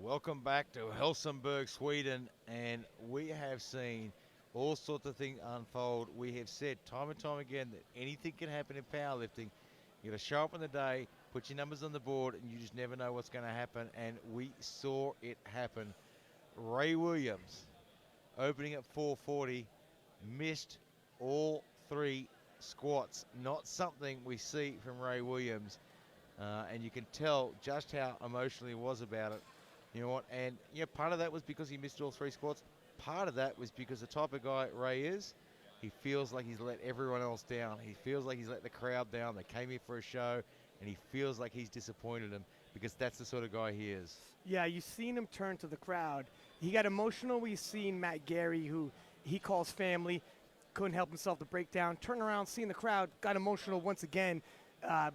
Welcome back to Helsingborg, Sweden, and we have seen all sorts of things unfold. We have said time and time again that anything can happen in powerlifting. You got to show up on the day, put your numbers on the board, and you just never know what's going to happen. And we saw it happen. Ray Williams, opening at 440, missed all 3 squats. Not something we see from Ray Williams, and you can tell just how emotional he was about it. You know what? And part of that was because he missed all 3 squats. Part of that was because the type of guy Ray is, he feels like he's let everyone else down. He feels like he's let the crowd down. They came here for a show, and he feels like he's disappointed them because that's the sort of guy he is. Yeah, you've seen him turn to the crowd. He got emotional. We've seen Matt Gary, who he calls family, couldn't help himself to break down. Turn around, seeing the crowd, got emotional once again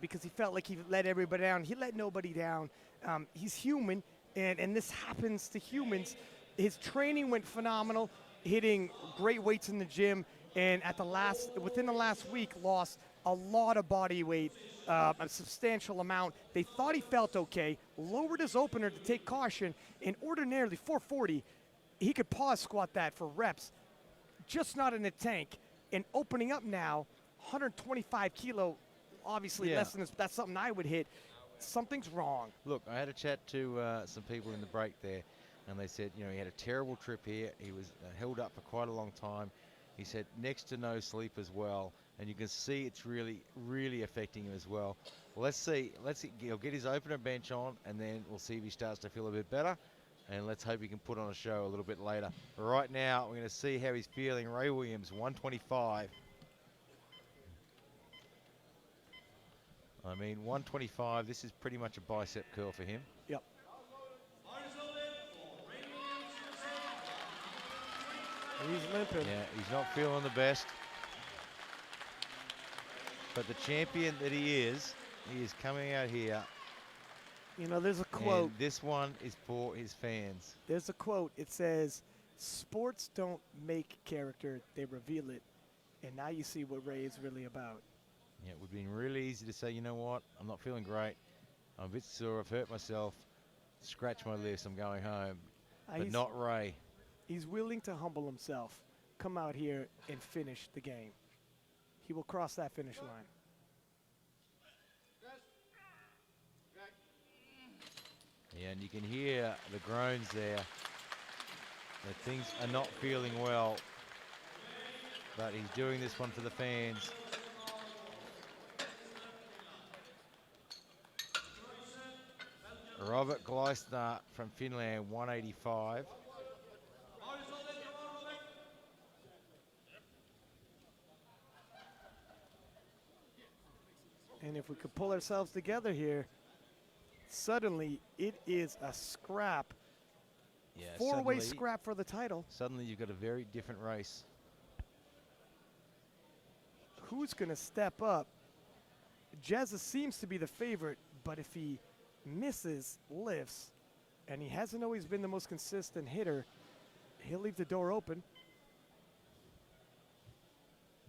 because he felt like he let everybody down. He let nobody down. He's human. And this happens to humans. His training went phenomenal, hitting great weights in the gym, and within the last week, lost a lot of body weight, a substantial amount. They thought he felt okay, lowered his opener to take caution, and ordinarily 440, he could pause squat that for reps, just not in the tank. And opening up now, 125 kilo, obviously less than this. That's something I would hit. Something's wrong. Look, I had a chat to some people in the break there, and they said, he had a terrible trip here. He was held up for quite a long time. He said next to no sleep as well, and you can see it's really, really affecting him as well. Well, let's see. He'll get his opener bench on, and then we'll see if he starts to feel a bit better, and let's hope he can put on a show a little bit later. But right now, we're going to see how he's feeling. Ray Williams, 125. I mean, 125, this is pretty much a bicep curl for him. Yep. He's limping. Yeah, he's not feeling the best. But the champion that he is coming out here. There's a quote. And this one is for his fans. There's a quote. It says, "Sports don't make character, they reveal it." And now you see what Ray is really about. Yeah, it would have been really easy to say, you know what, I'm not feeling great. I'm a bit sore, I've hurt myself. Scratch my list, I'm going home. But not Ray. He's willing to humble himself, come out here and finish the game. He will cross that finish line. Yeah, and you can hear the groans there. That things are not feeling well. But he's doing this one for the fans. Robert Gleisner from Finland, 185. And if we could pull ourselves together here, suddenly it is a scrap. Yeah, 4-way scrap for the title. Suddenly you've got a very different race. Who's going to step up? Jezza seems to be the favorite, but if he misses lifts, and he hasn't always been the most consistent hitter, he'll leave the door open.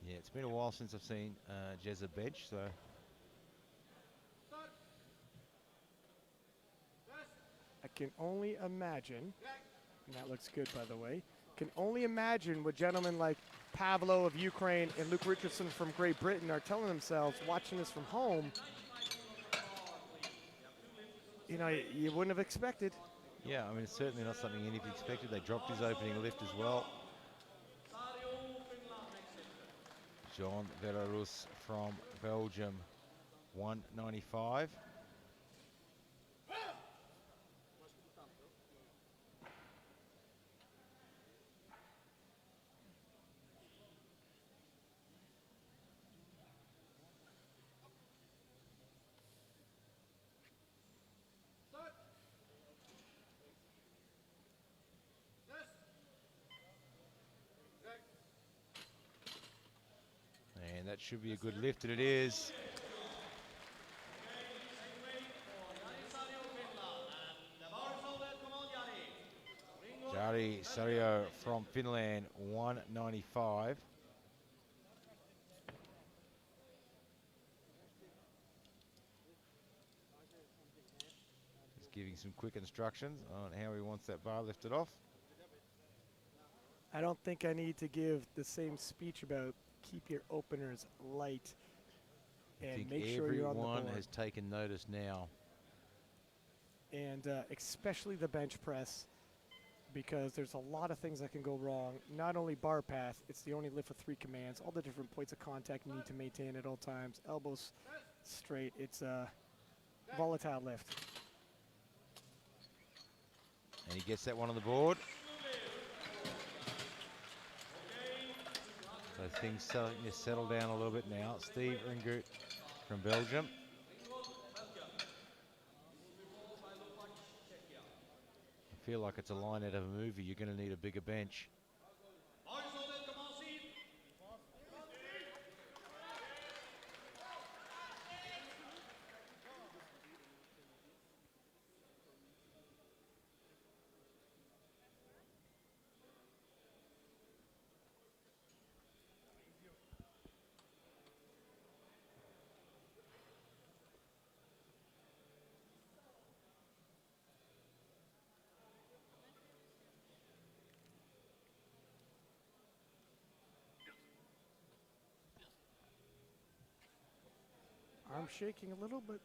Yeah, it's been a while since I've seen Jezza bench, so. I can only imagine, and that looks good, by the way, can only imagine what gentlemen like Pavlo of Ukraine and Luke Richardson from Great Britain are telling themselves, watching this from home. You wouldn't have expected. Yeah, I mean, it's certainly not something any of you expected. They dropped his opening lift as well. John Velarus from Belgium, 195. And that should be a good lift, and it is. Jari Sario from Finland, 195. Just giving some quick instructions on how he wants that bar lifted off. I don't think I need to give the same speech about keep your openers light and make sure you're on the board. Everyone has taken notice now. And especially the bench press, because there's a lot of things that can go wrong. Not only bar path, it's the only lift with 3 commands, all the different points of contact you need to maintain at all times. Elbows straight, it's a volatile lift. And he gets that one on the board. So things starting to settle down a little bit now. Steve Ringoot from Belgium. I feel like it's a line out of a movie. You're going to need a bigger bench. Arm shaking a little, but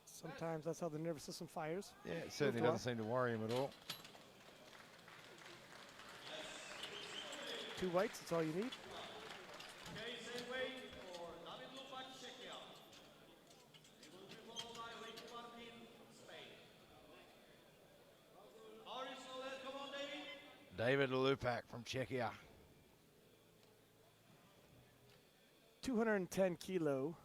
sometimes that's how the nervous system fires. Yeah, it certainly doesn't seem to worry him at all. 2 whites, that's all you need. David Lupak from Czechia. 210 kilo.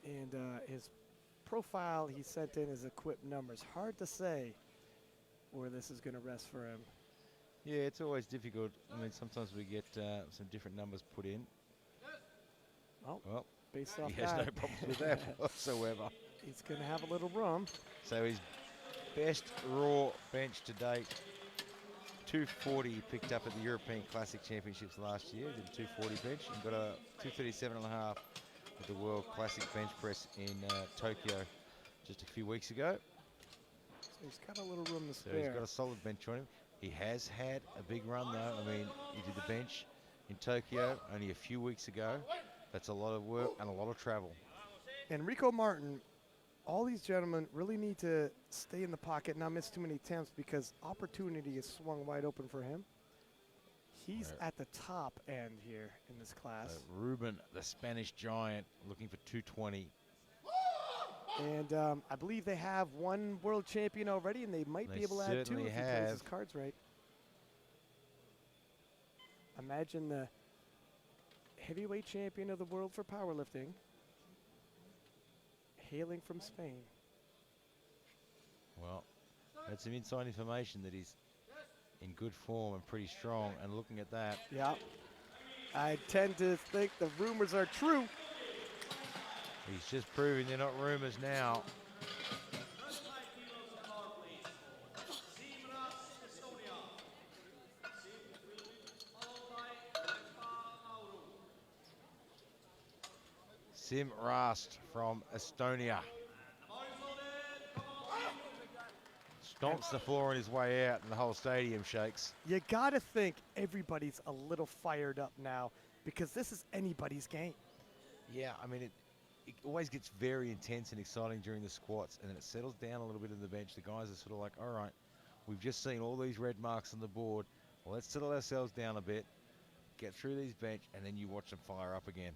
And his profile he sent in his equipped numbers. Hard to say where this is going to rest for him. Yeah, it's always difficult. I mean, sometimes we get some different numbers put in. Well, based off he has that, no problems with that whatsoever. He's going to have a little room. So his best raw bench to date, 240 he picked up at the European Classic Championships last year. Did a 240 bench and got a 237.5 at the World Classic Bench Press in Tokyo just a few weeks ago. So he's got a little room to spare. So he's got a solid bench on him. He has had a big run though. I mean, he did the bench in Tokyo only a few weeks ago. That's a lot of work and a lot of travel. Enrico Martin, all these gentlemen really need to stay in the pocket, not miss too many attempts, because opportunity is swung wide open for him. He's at the top end here in this class. Ruben, the Spanish giant, looking for 220. And I believe they have one world champion already, and they might be able to add 2 if he plays his cards right. Imagine the heavyweight champion of the world for powerlifting, hailing from Spain. Well, that's some inside information that he's in good form and pretty strong, and looking at that. Yeah, I tend to think the rumors are true. He's just proving they're not rumors now. Sim Rast from Estonia. Stomps the floor on his way out and the whole stadium shakes. You gotta think everybody's a little fired up now, because this is anybody's game. Yeah, I mean, it always gets very intense and exciting during the squats, and then it settles down a little bit in the bench. The guys are sort of like, all right, we've just seen all these red marks on the board. Well, let's settle ourselves down a bit, get through these bench, and then you watch them fire up again.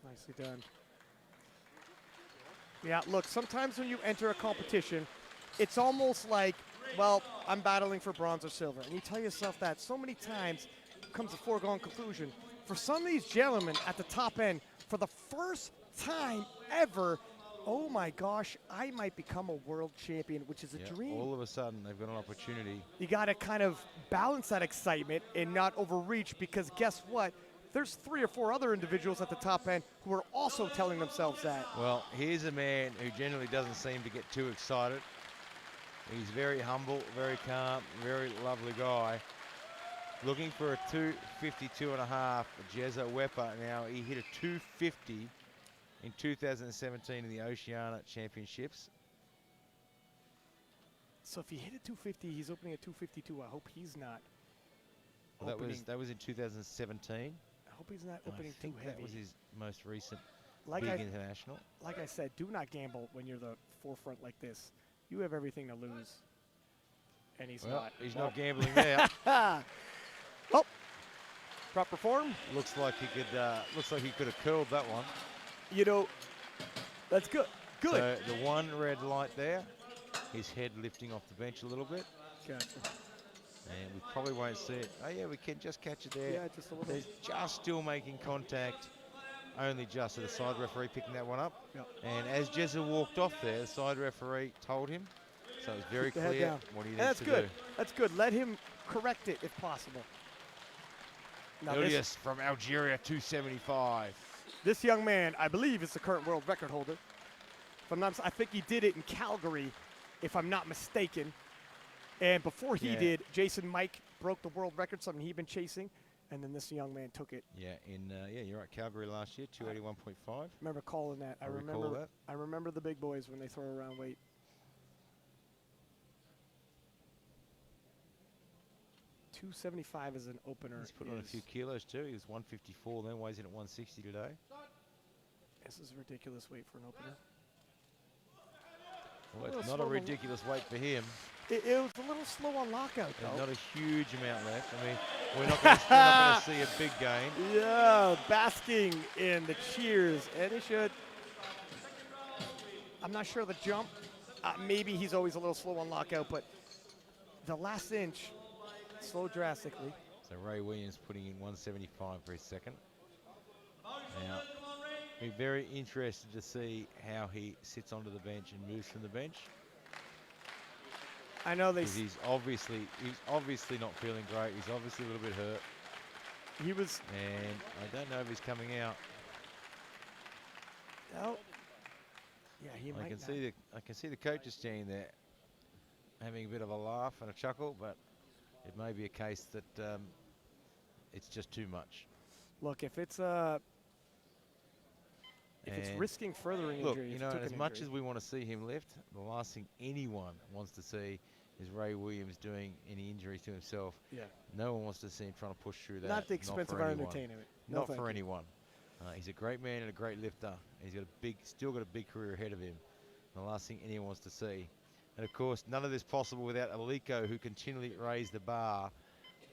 Nicely done. Yeah, look, sometimes when you enter a competition, it's almost like, well, I'm battling for bronze or silver. And you tell yourself that so many times comes a foregone conclusion. For some of these gentlemen at the top end, for the first time ever, oh my gosh, I might become a world champion, which is a dream. All of a sudden, they've got an opportunity. You got to kind of balance that excitement and not overreach, because guess what? There's 3 or 4 other individuals at the top end who are also telling themselves that. Well, here's a man who generally doesn't seem to get too excited. He's very humble, very calm, very lovely guy. Looking for a 252.5, Jezza Wepa. Now, he hit a 250 in 2017 in the Oceania Championships. So if he hit a 250, he's opening at 252. I hope he's not. Well, that was in 2017. I hope he's not opening too heavy. That was his most recent big international. Like I said, do not gamble when you're the forefront like this. You have everything to lose. And he's not. He's not gambling there. Oh, proper form. Looks like he could have curled that one. You know, that's good. Good. So the one red light there, his head lifting off the bench a little bit. Gotcha. And we probably won't see it. Oh yeah, we can just catch it there. Yeah, just a little. They're just still making contact. Only just. So the side referee picking that one up. Yep. And as Jezza walked off there, the side referee told him. So it was very clear what he needs to do. That's good. Let him correct it if possible. Now Ilias from Algeria, 275. This young man, I believe, is the current world record holder. I think he did it in Calgary, if I'm not mistaken. And before he did, Jason Mike broke the world record, something he'd been chasing, and then this young man took it. Yeah, you're right. Calgary last year, 281.5. Remember calling that. I remember the big boys when they throw around weight. $275 as an opener. He's put on a few kilos too. He was 154, then weighs in at 160 today. This is a ridiculous weight for an opener. Well, it's not a ridiculous weight for him. It was a little slow on lockout, though. There's not a huge amount left. I mean, we're not going to see a big gain. Yeah, basking in the cheers, and he should. I'm not sure the jump. Maybe he's always a little slow on lockout, but the last inch, slow drastically. So Ray Williams putting in 175 for his second. Now, be very interested to see how he sits onto the bench and moves from the bench. I know he's obviously not feeling great. He's obviously a little bit hurt. He was, and I don't know if he's coming out. No. Yeah, he might. I can see the coaches standing there, having a bit of a laugh and a chuckle, but it may be a case that it's just too much. Look, if it's risking further injury. Look, you know, as much as we want to see him lift, the last thing anyone wants to see is Ray Williams doing any injuries to himself. Yeah. No one wants to see him trying to push through that. Not at the expense of our entertainment. Not for anyone. He's a great man and a great lifter. He's got still got a big career ahead of him. The last thing anyone wants to see. And of course, none of this possible without Aliko, who continually raised the bar.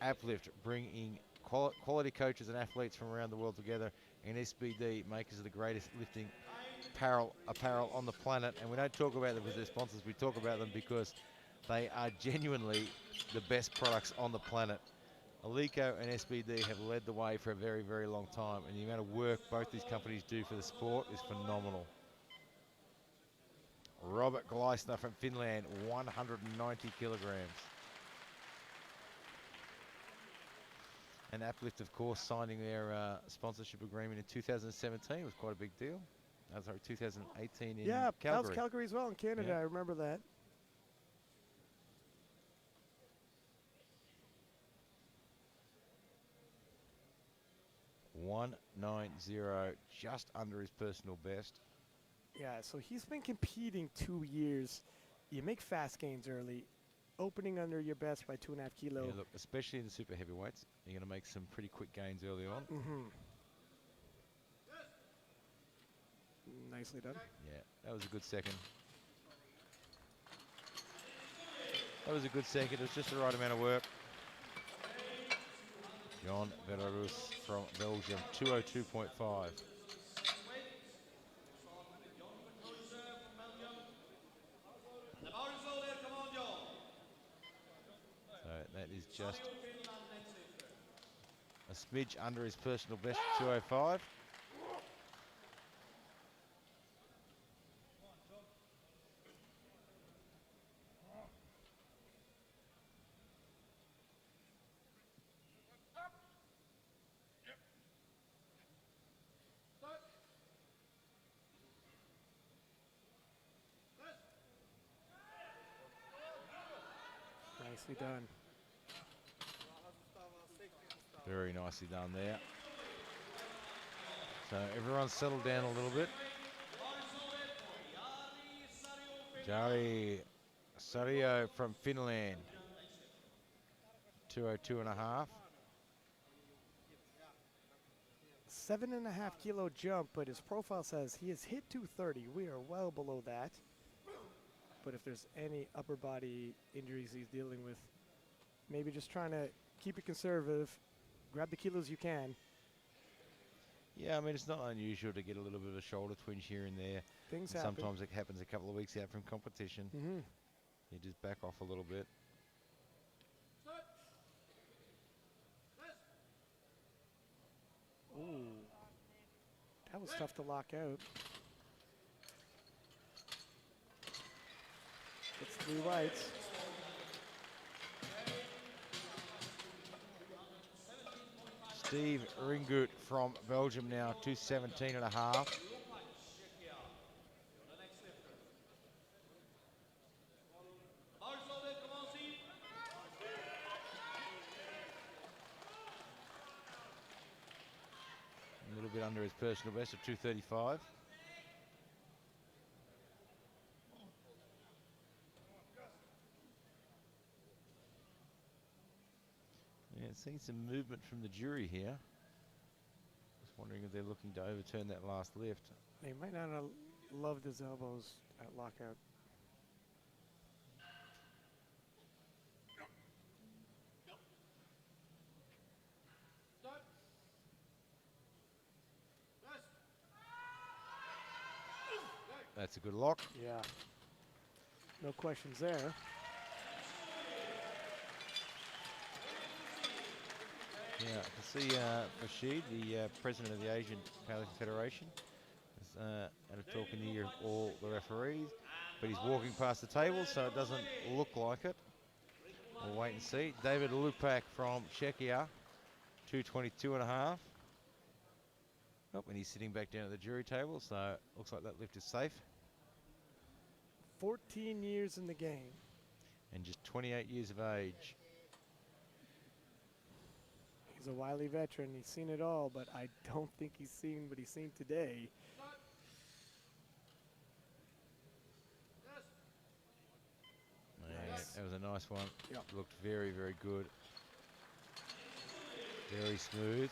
Uplift, bringing quality coaches and athletes from around the world together, and SBD, makers of the greatest lifting apparel on the planet. And we don't talk about them as their sponsors, we talk about them because they are genuinely the best products on the planet. Aliko and SBD have led the way for a very, very long time, and the amount of work both these companies do for the sport is phenomenal. Robert Gleisner from Finland, 190 kilograms. And Uplift, of course, signing their sponsorship agreement in 2017 was quite a big deal. Sorry, 2018 in Calgary. Yeah, that was Calgary as well in Canada. Yeah. I remember that. $190, just under his personal best. Yeah, so he's been competing 2 years. You make fast gains early. Opening under your best by 2.5 kilos. Yeah, look, especially in the super heavyweights, you're going to make some pretty quick gains early on. Nicely done. Yeah, that was a good second. That was a good second. It was just the right amount of work. John Belarus from Belgium, 202.5. That is just a smidge under his personal best, 205. Nicely done. Very nicely done there. So everyone's settled down a little bit. Jari Sario from Finland. 202.5. 7.5 kilo jump, but his profile says he has hit 230. We are well below that. But if there's any upper body injuries he's dealing with, maybe just trying to keep it conservative, grab the kilos you can. Yeah, I mean, it's not unusual to get a little bit of a shoulder twinge here and there. Things And happen. sometimes it happens a couple of weeks out from competition. Mm-hmm. You just back off a little bit. Ooh, that was tough to lock out. It's 3 rights. Steve Ringut from Belgium now, 217.5. A little bit under his personal best of 235. Yeah, seeing some movement from the jury here. Just wondering if they're looking to overturn that last lift. They might not have loved his elbows at lockout. That's a good lock. Yeah. No questions there. Yeah, I can see Rashid, the president of the Asian Powerlifting Federation, is at a talk in the ear of all the referees, but he's walking past the table, so it doesn't look like it. We'll wait and see. David Lupak from Czechia, 222.5. Oh, and he's sitting back down at the jury table, so looks like that lift is safe. 14 years in the game. And just 28 years of age. He's a wily veteran. He's seen it all, but I don't think he's seen what he's seen today. Yeah, that was a nice one. Yep. Looked very, very good. Very smooth.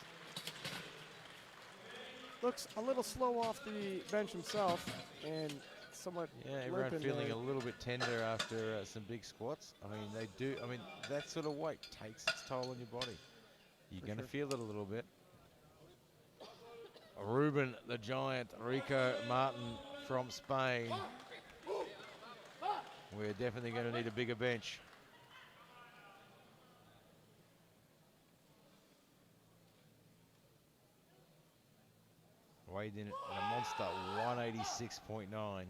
Looks a little slow off the bench himself and somewhat Yeah, everyone limping feeling there. a little bit tender after some big squats. I mean, they do. I mean, that sort of weight takes its toll on your body. You're going to feel it a little bit. Ruben the Giant, Rico Martin from Spain. We're definitely going to need a bigger bench. Weighed in at a monster 186.9.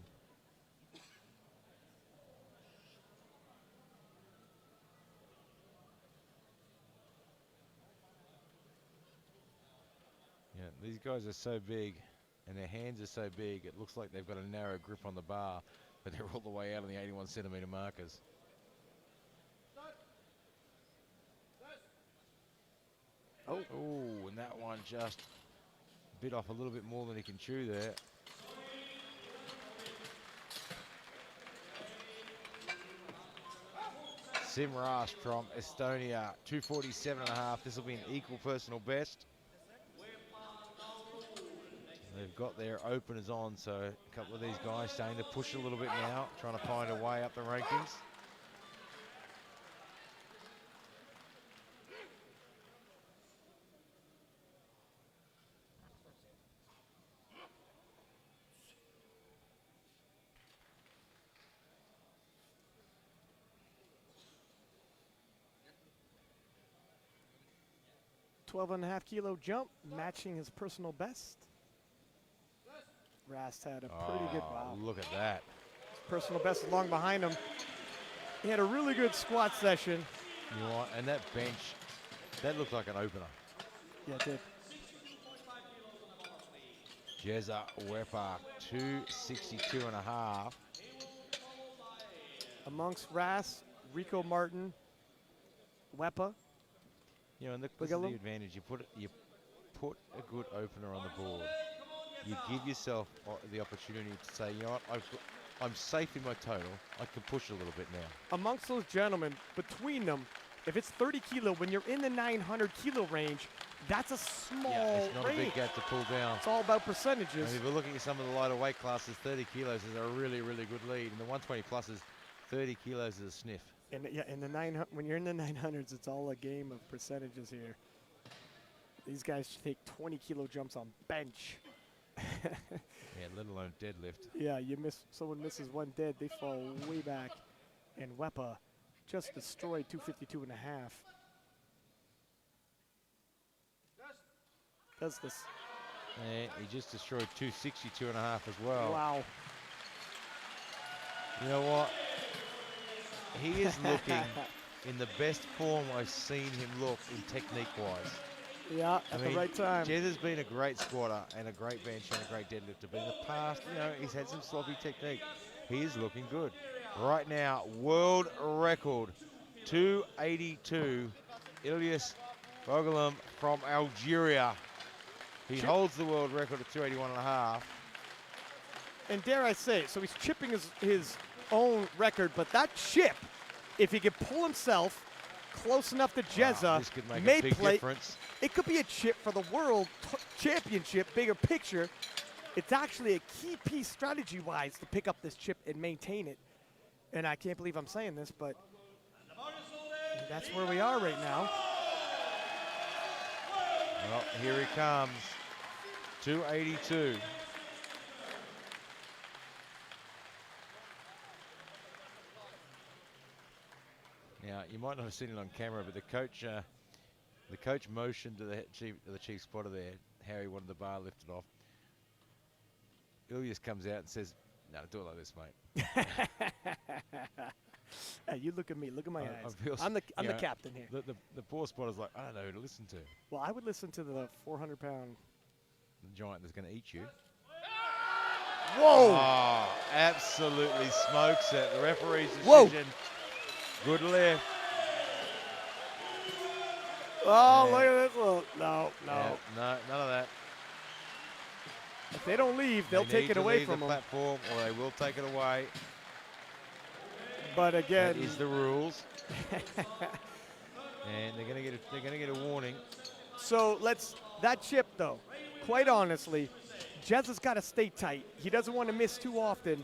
Yeah, these guys are so big and their hands are so big, it looks like they've got a narrow grip on the bar, but they're all the way out on the 81 centimeter markers. Oh. Oh, and that one just bit off a little bit more than he can chew there. Simras from Estonia, 247.5. This will be an equal personal best. They've got their openers on, so a couple of these guys starting to push a little bit now, trying to find a way up the rankings. .12.5 kilo jump, matching his personal best. Rast had a pretty good, wow. Look at that. Personal best is long behind him. He had a really good squat session. You know what? And that bench, that looked like an opener. Yeah, it did. Jezza Wepa, 262.5. Amongst Rast, Rico Martin, Wepa. You know, and this is the advantage. You put a good opener on the board. You give yourself the opportunity to say, you know what, I'm safe in my total. I can push a little bit now. Amongst those gentlemen, between them, if it's 30 kilo, when you're in the 900 kilo range, that's a small it's not range. a big gap to pull down. It's all about percentages. And if we're looking at some of the lighter weight classes, 30 kilos is a really, really good lead. And the 120 pluses, 30 kilos is a sniff. And yeah, in the 900, when you're in the 900s, it's all a game of percentages here. These guys take 20 kilo jumps on bench. Yeah, let alone deadlift. Yeah, someone misses one dead, they fall way back. And Wepa just destroyed 252 and a half. Does this? Yeah, he just destroyed 262 and a half as well. Wow. You know what? He is looking in the best form I've seen him look in technique-wise. Yeah, at the right time. Jez has been a great squatter and a great bench and a great deadlifter, but in the past, you know, he's had some sloppy technique. He is looking good. Right now, world record, 282, Ilyas Bogalam from Algeria. He holds the world record at 281 and a half. And dare I say, so he's chipping his own record, but that chip, if he could pull himself close enough to Jezza, this could make may a big play. difference. It could be a chip for the world championship, bigger picture. It's actually a key piece strategy-wise to pick up this chip and maintain it. And I can't believe I'm saying this, but that's where we are right now. Well, here he comes, 282. Now, you might not have seen it on camera, but the coach motioned to the chief spotter there how he wanted the bar lifted off. Ilyas comes out and says, "No, do it like this, mate." Hey, you look at me. Look at my eyes. I feel I'm the captain here. The poor spotter's like, I don't know who to listen to. Well, I would listen to the 400-pound giant that's going to eat you. Whoa! Oh, absolutely smokes it. The referee's decision. Good lift. Oh, look at this. Look. No. Yeah, no, none of that. If they don't leave, they'll take it away from the them. platform, or they will take it away. But again, that is the rules. And they're going to get a warning. So that chip though, quite honestly, Jez has got to stay tight. He doesn't want to miss too often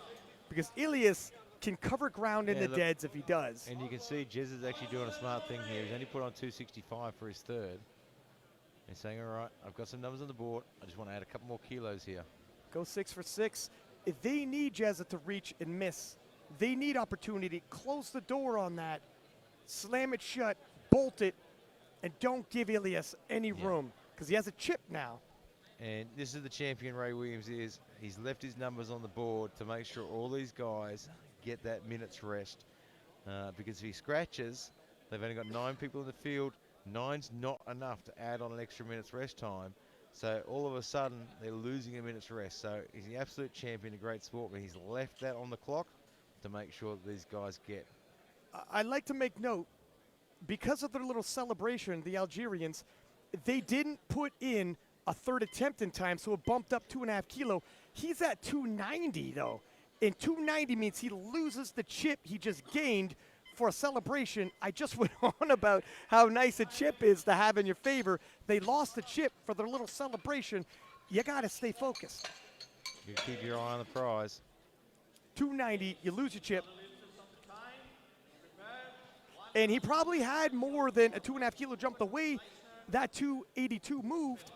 because Ilyas can cover ground in the deads if he does. And you can see Jez is actually doing a smart thing here. He's only put on 265 for his third. He's saying, all right, I've got some numbers on the board. I just want to add a couple more kilos here. Go 6 for 6. If they need Jezza to reach and miss, they need opportunity. Close the door on that. Slam it shut, bolt it, and don't give Ilyas any room because he has a chip now. And this is the champion Ray Williams is. He's left his numbers on the board to make sure all these guys get that minute's rest. Because if he scratches, they've only got 9 people in the field. 9's not enough to add on an extra minute's rest time. So all of a sudden, they're losing a minute's rest. So he's the absolute champion, a great sport, but he's left that on the clock to make sure that these guys get. I'd like to make note, because of their little celebration, the Algerians, they didn't put in a third attempt in time, so it bumped up 2.5 kilo. He's at 290, though. And 290 means he loses the chip he just gained for a celebration. I just went on about how nice a chip is to have in your favor. They lost the chip for their little celebration. You got to stay focused. You keep your eye on the prize. 290, you lose your chip. And he probably had more than a 2.5 kilo jump. The way that 282 moved,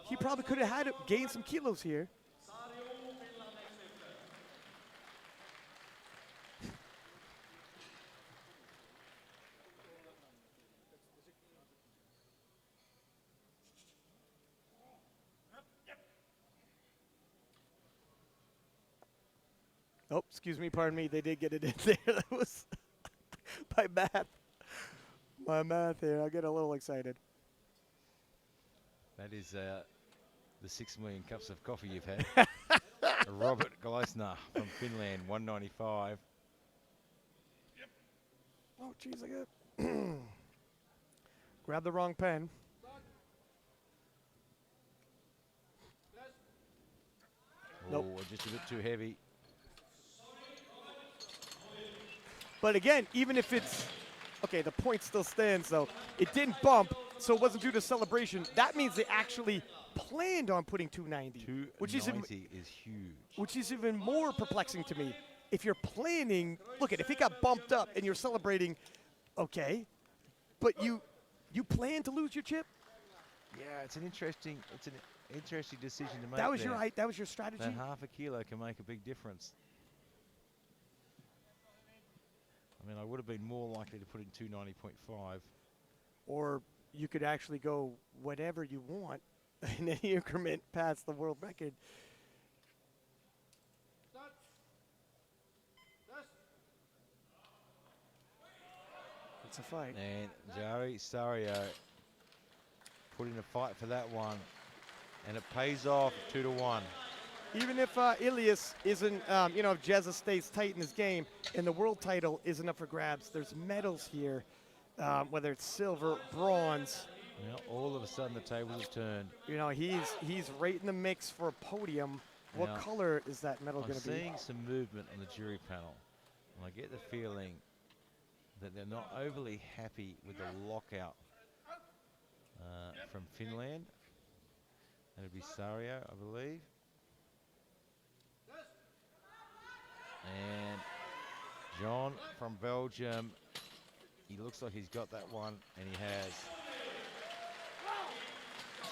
he probably could have had to gain some kilos here. Oh, excuse me, pardon me. They did get it in there. That was my math. My math here. I get a little excited. That is the 6 million cups of coffee you've had. Robert Gleisner from Finland, 195. Oh, jeez, I got. Grab the wrong pen. Nope. Oh, just a bit too heavy. But again, even if it's, okay, the point still stands though. It didn't bump, so it wasn't due to celebration. That means they actually planned on putting 290. 290 is huge. Which is even more perplexing to me. If you're planning, look at if it got bumped up and you're celebrating, okay, but you plan to lose your chip? Yeah, it's an interesting decision to make. That was there. your height. That was your strategy. That half a kilo can make a big difference. I mean, I would have been more likely to put in 290.5. Or you could actually go whatever you want in any increment past the world record. It's a fight. And Jari Sario put in a fight for that one, and it pays off 2-1. Even if Ilias isn't, if Jezza stays tight in his game and the world title isn't up for grabs, there's medals here, whether it's silver, bronze. Well, all of a sudden the tables have turned. You know, he's right in the mix for a podium. What Now, color is that medal going to be? I'm seeing some movement on the jury panel, and I get the feeling that they're not overly happy with the lockout from Finland. That would be Sario, I believe. And John from Belgium, he looks like he's got that one, and he has.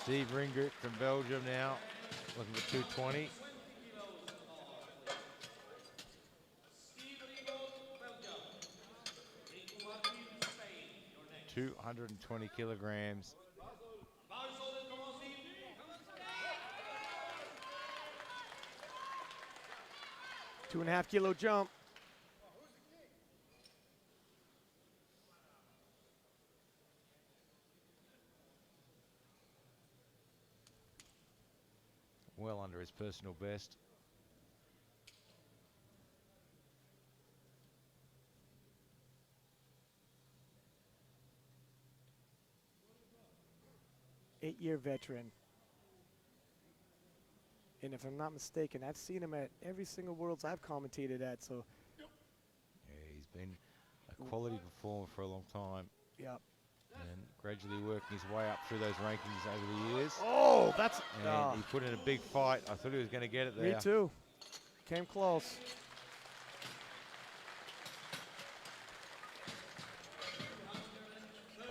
Steve Ringert from Belgium now, looking for 220. $220 kilograms. $2.5 kilo jump. Well under his personal best. Eight-year veteran. And if I'm not mistaken, I've seen him at every single Worlds I've commentated at, so. Yeah, he's been a quality performer for a long time. Yep. And gradually working his way up through those rankings over the years. Oh, that's. And he put in a big fight. I thought he was going to get it there. Me too. Came close.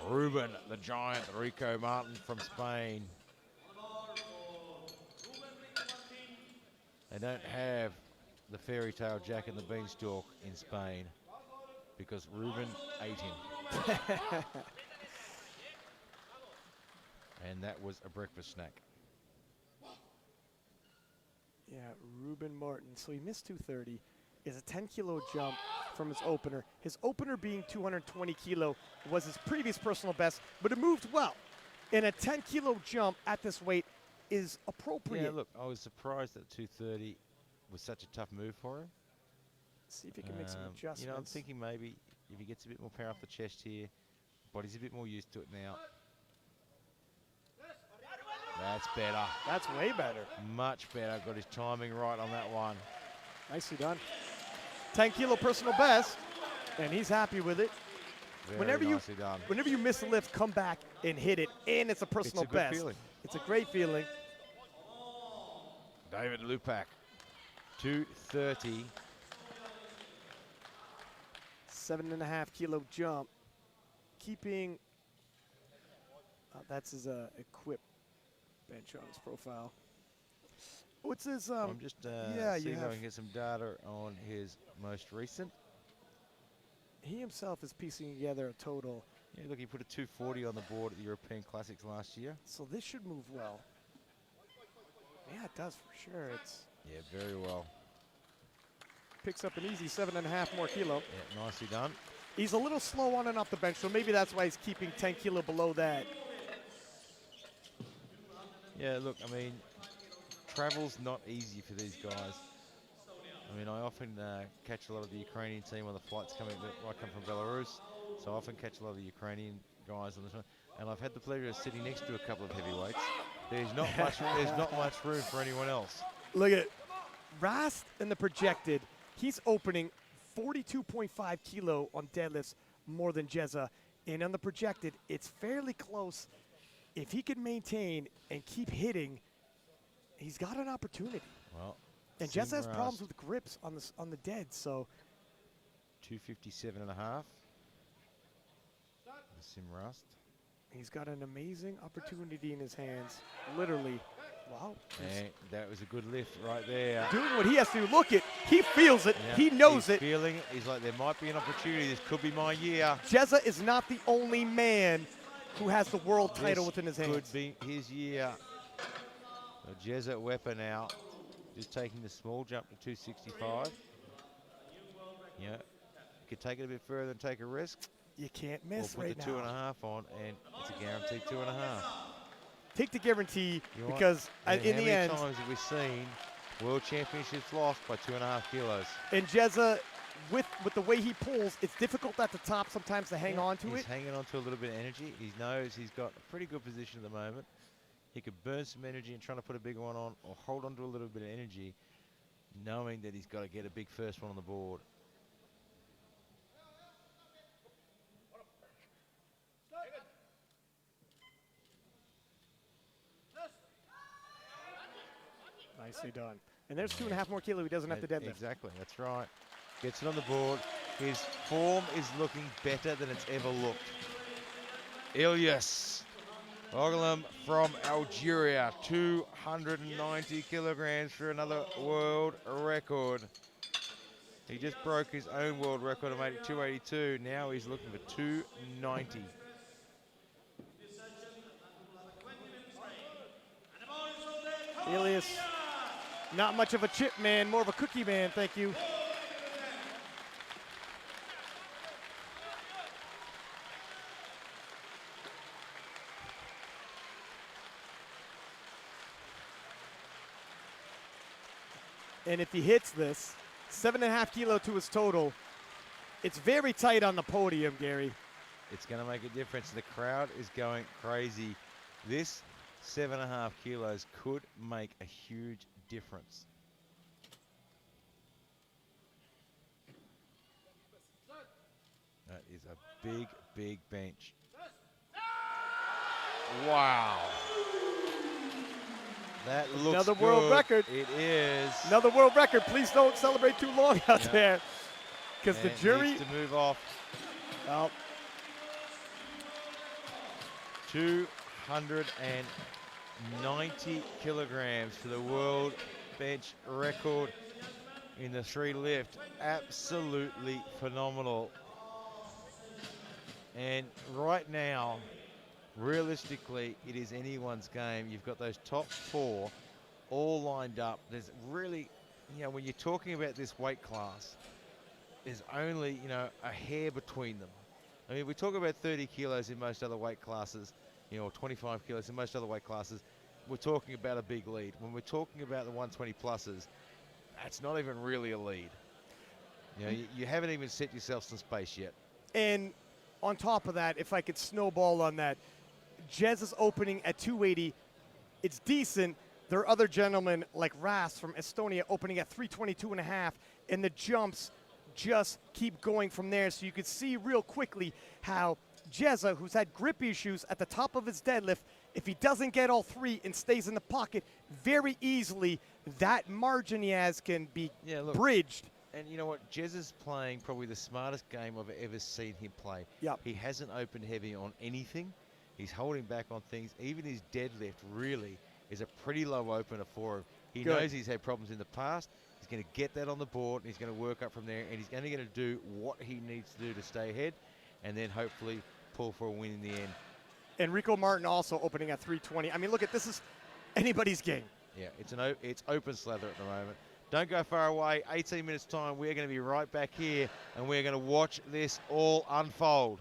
Ruben, the giant, Rico Martin from Spain. They don't have the fairy tale Jack and the Beanstalk in Spain because Ruben ate him. And that was a breakfast snack. Yeah, Ruben Martin. So he missed 230. Is a 10-kilo jump from his opener. His opener being 220 kilo was his previous personal best, but it moved well. And a 10-kilo jump at this weight is appropriate. Yeah, look, I was surprised that 230 was such a tough move for him. See if he can make some adjustments. You know, I'm thinking maybe if he gets a bit more power off the chest here, body's a bit more used to it now. That's better. That's way better. Much better. Got his timing right on that one. Nicely done. 10-kilo personal best, and he's happy with it. Very nicely done. Whenever you miss a lift, come back and hit it, and it's a personal It's a good best. feeling. It's a great feeling. David Lupak, 230. 7.5-kilo jump. Keeping, that's his equip bench on his profile. What's his, I'm just yeah, seeing if I can get some data on his most recent. He himself is piecing together a total. Yeah, look, he put a 240 on the board at the European Classics last year. So this should move well. Yeah, it does for sure. It's Yeah, very well. picks up an easy 7.5 more kilo. Yeah, nicely done. He's a little slow on and off the bench, so maybe that's why he's keeping 10 kilo below that. Yeah, look, I mean, travel's not easy for these guys. I mean, I often catch a lot of the Ukrainian team on the flights coming. I come from Belarus, so I often catch a lot of the Ukrainian guys on this one. and I've had the pleasure of sitting next to a couple of heavyweights. There's not much room for anyone else. Look at Rast in the projected. He's opening 42.5 kilo on deadlifts more than Jezza. And on the projected, it's fairly close. If he can maintain and keep hitting, he's got an opportunity. Well, and Jezza has problems with grips on the dead, so 257.5. Sim Rust. He's got an amazing opportunity in his hands, literally. Wow. And that was a good lift right there. Doing what he has to. Look it. He feels it. Yeah, he knows it. Feeling it. He's like, there might be an opportunity. This could be my year. Jezza is not the only man who has the world title within his hands. Could be his year. So Jezza weapon now. Just taking the small jump to 265. Yeah. You could take it a bit further and take a risk. You can't miss right now. Or put the 2.5 on, and it's a guaranteed 2.5. Take the guarantee because in the end. How many times have we seen world championships lost by 2.5 kilos? And Jezza, with the way he pulls, it's difficult at the top sometimes to hang on to it. He's hanging on to a little bit of energy. He knows he's got a pretty good position at the moment. He could burn some energy and trying to put a bigger one on, or hold on to a little bit of energy, knowing that he's got to get a big first one on the board. Nicely done. And there's 2.5 more kilo he doesn't have to deadlift. Exactly, that's right. Gets it on the board. His form is looking better than it's ever looked. Ilyas Oglam from Algeria, 290 kilograms for another world record. He just broke his own world record and made it 282. Now he's looking for 290. Ilyas, not much of a chip man, more of a cookie man, thank you. And if he hits this, 7.5 kilo to his total, it's very tight on the podium, Gary. It's going to make a difference. The crowd is going crazy. This 7.5 kilos could make a huge difference. That is a big, big bench. Wow. That looks another world record. It is. Another world record. Please don't celebrate too long out there, because the jury needs to move off. Oh. 290 kilograms for the world bench record in the 3 lift. Absolutely phenomenal. And right now, realistically, it is anyone's game. You've got those top 4 all lined up. There's really, when you're talking about this weight class, there's only, a hair between them. I mean, we talk about 30 kilos in most other weight classes, or 25 kilos in most other weight classes. We're talking about a big lead. When we're talking about the 120 pluses, that's not even really a lead. You haven't even set yourself some space yet. And on top of that, if I could snowball on that, Jez is opening at 280. It's decent. There are other gentlemen like Ras from Estonia opening at 322.5, and the jumps just keep going from there. So you could see real quickly how Jezza, who's had grip issues at the top of his deadlift, if he doesn't get all 3 and stays in the pocket very easily, that margin he has can be bridged. And you know what? Jez is playing probably the smartest game I've ever seen him play. Yep. He hasn't opened heavy on anything. He's holding back on things. Even his deadlift really is a pretty low opener for him. He knows he's had problems in the past. He's going to get that on the board, and he's going to work up from there, and he's only going to do what he needs to do to stay ahead, and then hopefully pull for a win in the end. Enrico Martin also opening at 320. I mean, look, this is anybody's game. Yeah, it's open slather at the moment. Don't go far away. 18 minutes time, we're going to be right back here, and we're going to watch this all unfold.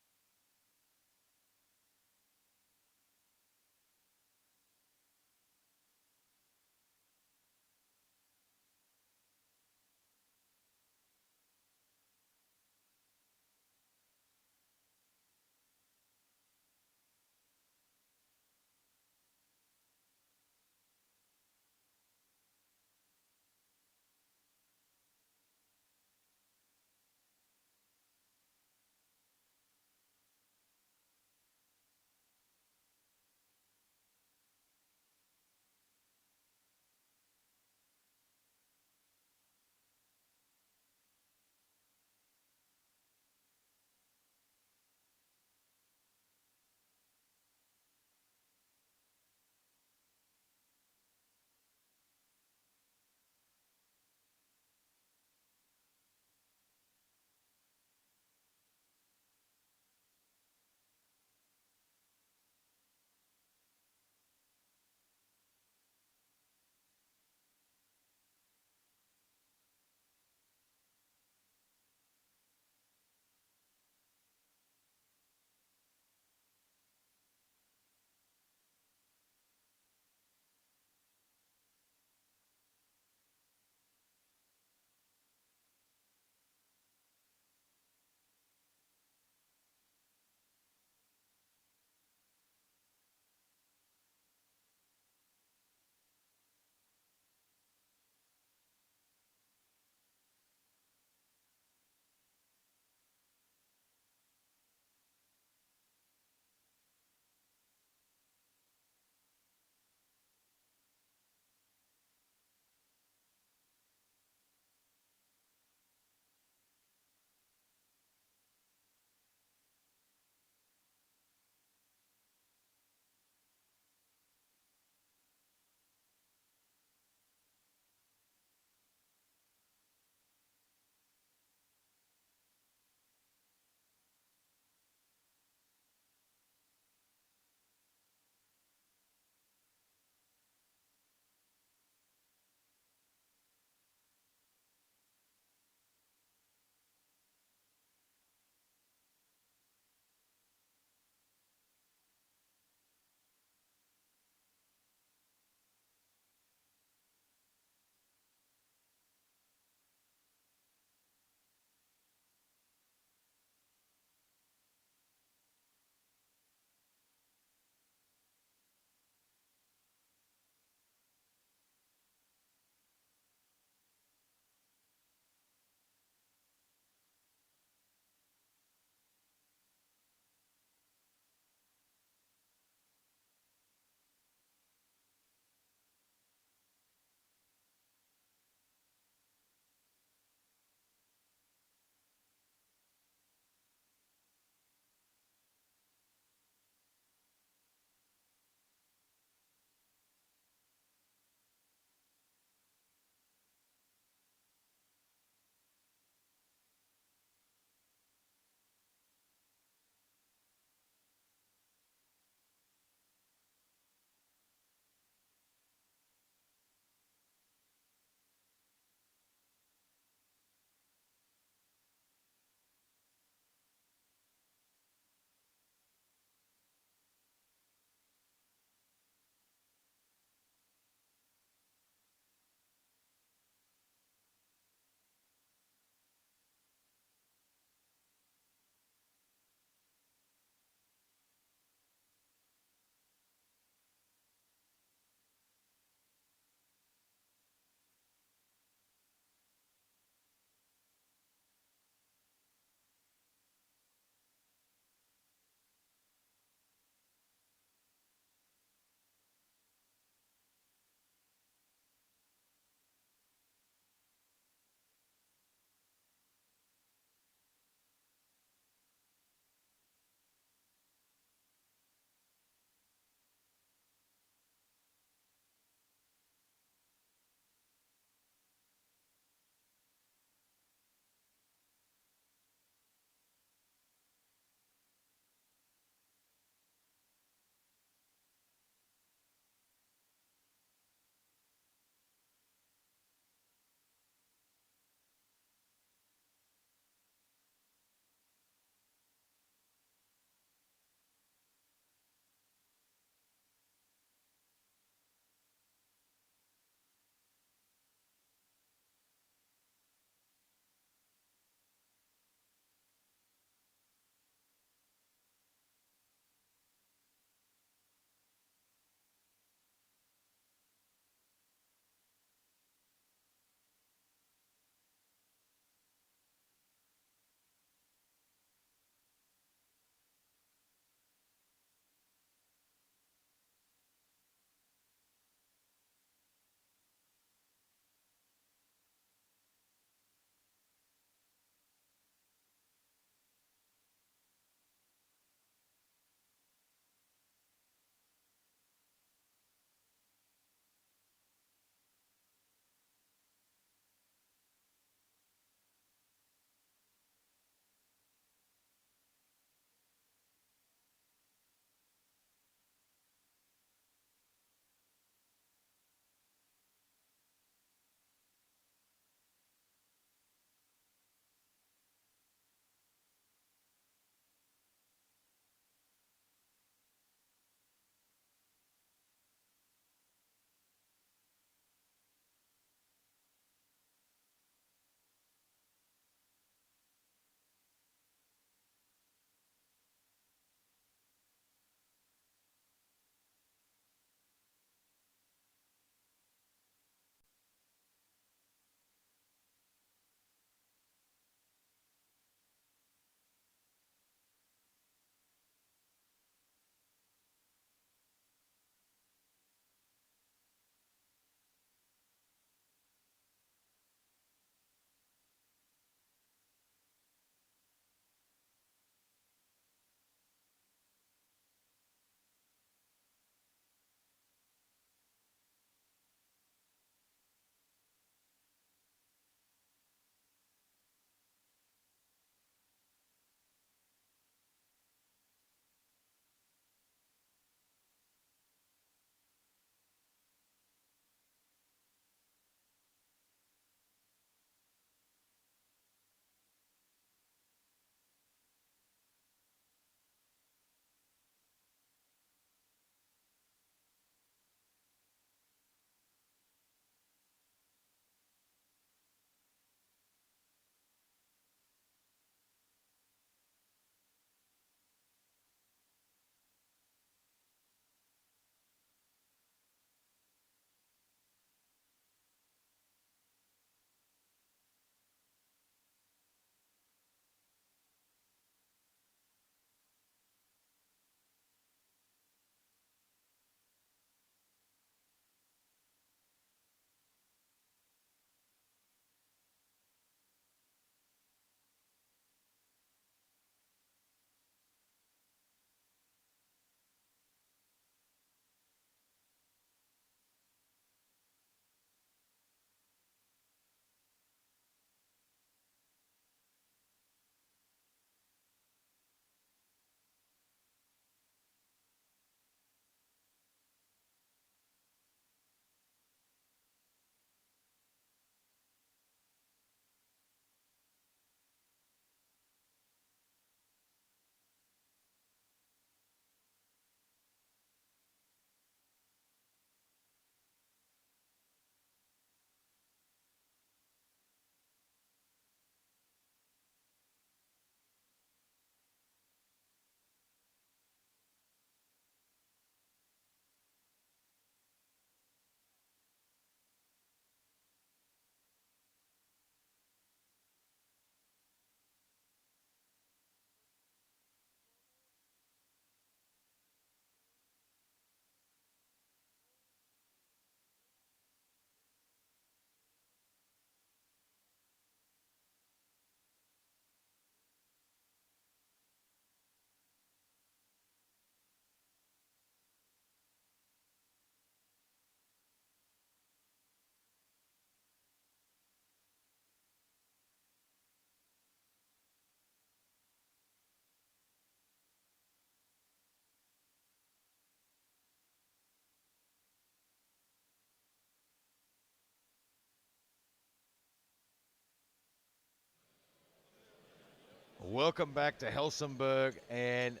Welcome back to Helsingborg, and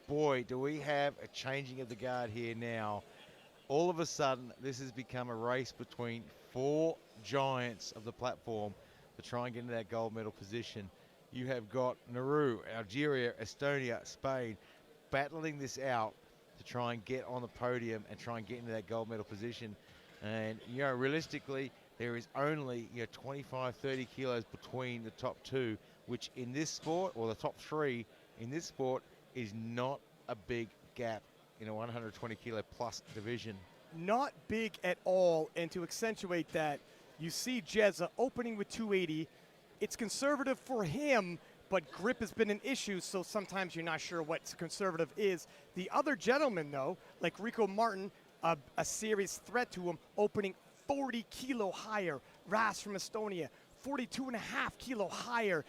boy, do we have a changing of the guard here now. All of a sudden, this has become a race between four giants of the platform to try and get into that gold medal position. You have got Nauru, Algeria, Estonia, Spain battling this out to try and get on the podium and try and get into that gold medal position. And, realistically, there is only, 25, 30 kilos between the top two, which in this sport, or the top three in this sport, is not a big gap in a 120 kilo plus division. Not big at all, and to accentuate that, you see Jezza opening with 280. It's conservative for him, but grip has been an issue, so sometimes you're not sure what conservative is. The other gentleman, though, like Rico Martin, a serious threat to him, opening 40 kilo higher. Ras from Estonia, 42.5 kilo higher.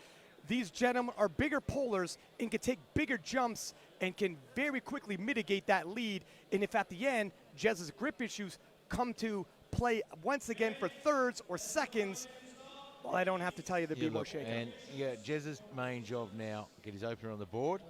These gentlemen are bigger pullers and can take bigger jumps and can very quickly mitigate that lead. And if at the end, Jez's grip issues come to play once again for thirds or seconds, well, I don't have to tell you the BMO shakeout. And Jez's main job now, get his opener on the board,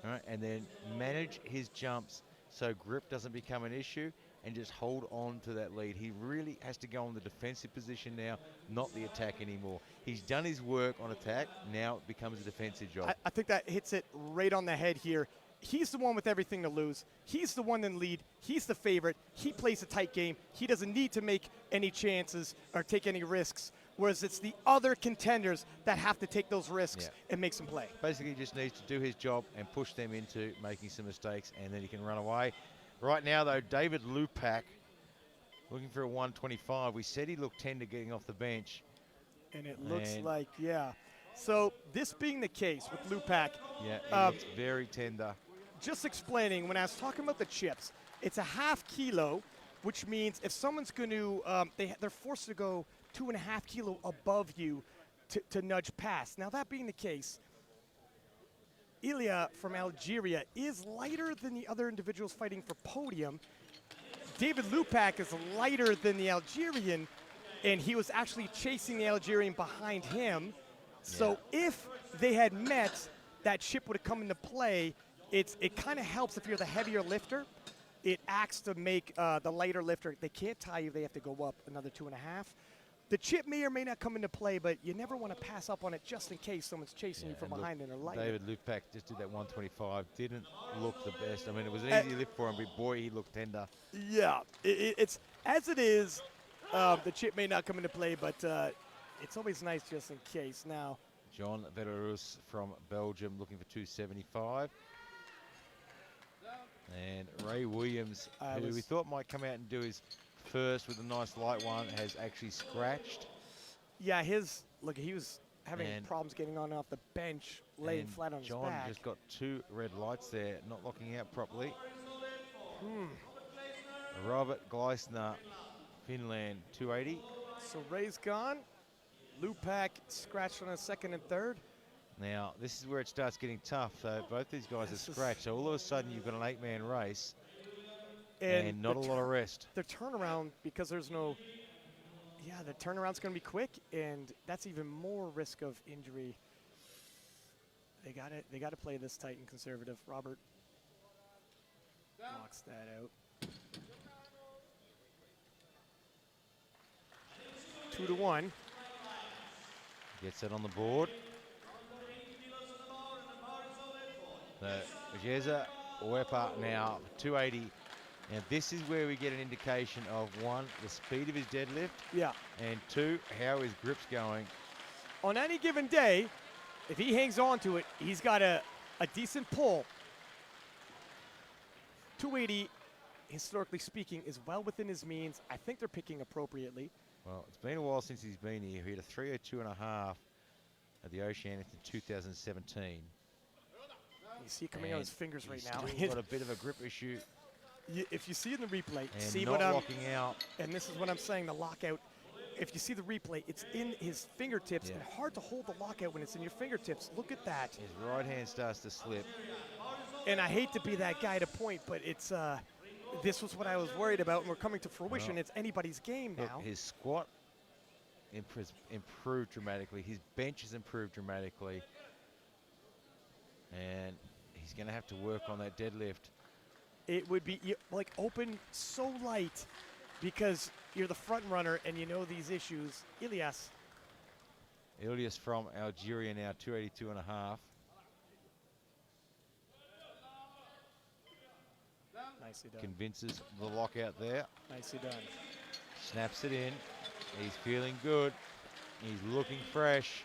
all right, and then manage his jumps so grip doesn't become an issue, and just hold on to that lead. He really has to go on the defensive position now, not the attack anymore. He's done his work on attack, now it becomes a defensive job. I think that hits it right on the head here. He's the one with everything to lose. He's the one in lead. He's the favorite. He plays a tight game. He doesn't need to make any chances or take any risks, whereas it's the other contenders that have to take those risks and make some play. Basically, he just needs to do his job and push them into making some mistakes, and then he can run away. Right now, though, David Lupak looking for a 125. We said he looked tender getting off the bench. And it looks like, So this being the case with Lupak. Yeah, it looks very tender. Just explaining, when I was talking about the chips, it's a half kilo, which means if someone's going to, they're forced to go 2.5 kilo above you to nudge past. Now, that being the case, Ilya from Algeria is lighter than the other individuals fighting for podium. David Lupak is lighter than the Algerian, and he was actually chasing the Algerian behind him. So if they had met, that chip would have come into play. It kind of helps if you're the heavier lifter. It acts to make the lighter lifter, they can't tie you, they have to go up another 2.5. The chip may or may not come into play, but you never want to pass up on it just in case someone's chasing you from behind and they're lighter. David Lupak just did that 125. Didn't look the best. I mean, it was an easy lift for him, but boy, he looked tender. Yeah, it's as it is. The chip may not come into play, but it's always nice just in case. Now, John Velarus from Belgium looking for 275. And Ray Williams, who we thought might come out and do his first with a nice light one, has actually scratched. Yeah, he was having problems getting on off the bench, laying flat on his back. John just got two red lights there, not locking out properly. Robert Gleisner, Finland, 280. So Ray's gone. Lupak scratched on a second and third. Now, this is where it starts getting tough. So both these guys are scratched. So all of a sudden, you've got an 8-man race and not a lot of rest. The turnaround, because there's no, the turnaround's going to be quick, and that's even more risk of injury. They got to play this tight and conservative. Robert knocks that out. 2-1. Gets it on the board. Jeza Wepa now 280. Now this is where we get an indication of, one, the speed of his deadlift. Yeah. And two, how his grip's going. On any given day, if he hangs on to it, he's got a decent pull. 280, historically speaking, is well within his means. I think they're picking appropriately. Well, it's been a while since he's been here. He had a 302.5 at the Oceanic in 2017. You see it coming out his fingers right now. He's got a bit of a grip issue. If you see in the replay, and see not what I'm locking out. And this is what I'm saying, the lockout. If you see the replay, it's in his fingertips, and hard to hold the lockout when it's in your fingertips. Look at that. His right hand starts to slip. And I hate to be that guy to point, but it's this was what I was worried about, and we're coming to fruition. It's anybody's game now. His squat improved dramatically. His bench has improved dramatically. And he's going to have to work on that deadlift. It would be like open so light because you're the front runner and you know these issues. Ilias. Ilias from Algeria now, 282 and a half. Nicely done. Convinces the lockout there. Nicely done. Snaps it in. He's feeling good. He's looking fresh.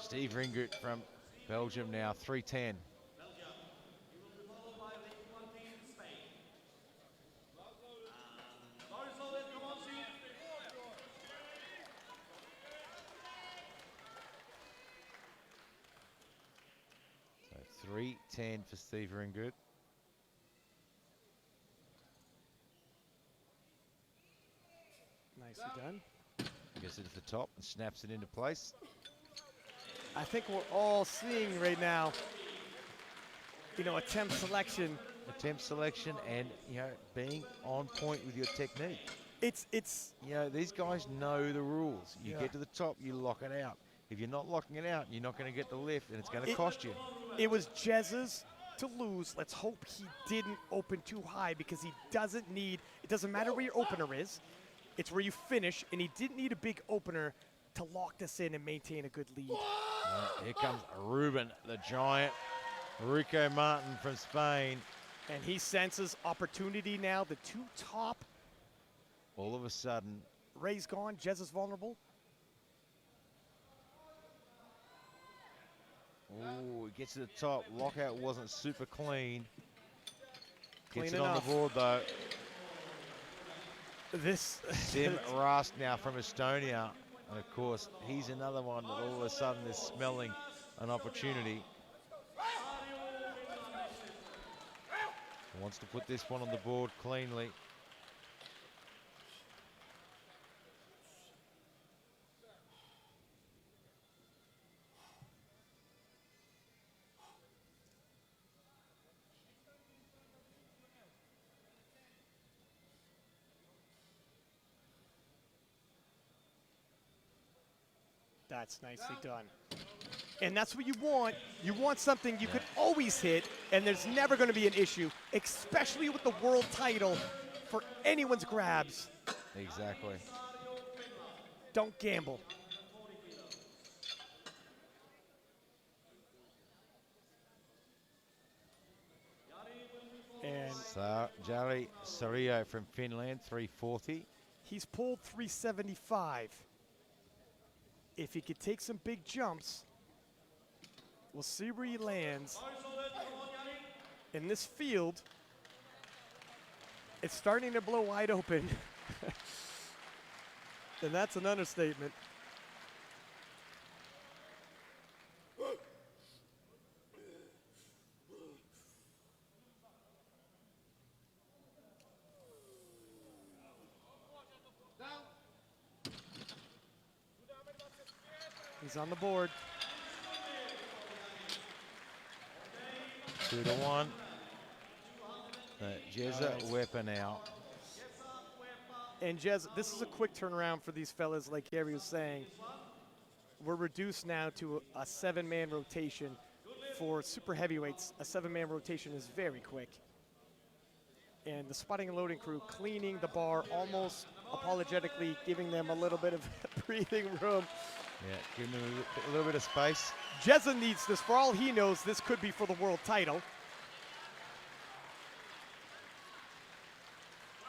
Steve Ringert from Belgium now, 310. So 310 for Steve Ringert. Nicely done. Gets it at the top and snaps it into place. I think we're all seeing right now, attempt selection. Attempt selection and, being on point with your technique. It's these guys know the rules. You Yeah. get to the top, you lock it out. If you're not locking it out, you're not going to get the lift, and it's going to cost you. It was Jez's to lose. Let's hope he didn't open too high because he doesn't need, it doesn't matter where your opener is, it's where you finish, and he didn't need a big opener to lock this in and maintain a good lead. Here comes Ruben, the giant. Rico Martin from Spain. And he senses opportunity now. The two top. All of a sudden. Ray's gone. Jez is vulnerable. Oh, he gets to the top. Lockout wasn't super clean. Gets Clean it enough. on the board, though. This Sim Rast now from Estonia. And, of course, he's another one that all of a sudden is smelling an opportunity. Wants to put this one on the board cleanly. That's nicely done. And that's what you want. You want something you could always hit, and there's never going to be an issue, especially with the world title for anyone's grabs. Exactly. Don't gamble. And Jari Sario from Finland, 340. he's pulled 375. If he could take some big jumps, we'll see where he lands. In this field, it's starting to blow wide open. And that's an understatement. He's on the board. 2-1. Jezza weapon out. And Jez, this is a quick turnaround for these fellas, like Gary was saying. We're reduced now to a 7-man rotation. For super heavyweights, a 7-man rotation is very quick. And the spotting and loading crew cleaning the bar, almost apologetically giving them a little bit of breathing room. Yeah, give him a little bit of space. Jezza needs this. For all he knows, this could be for the world title.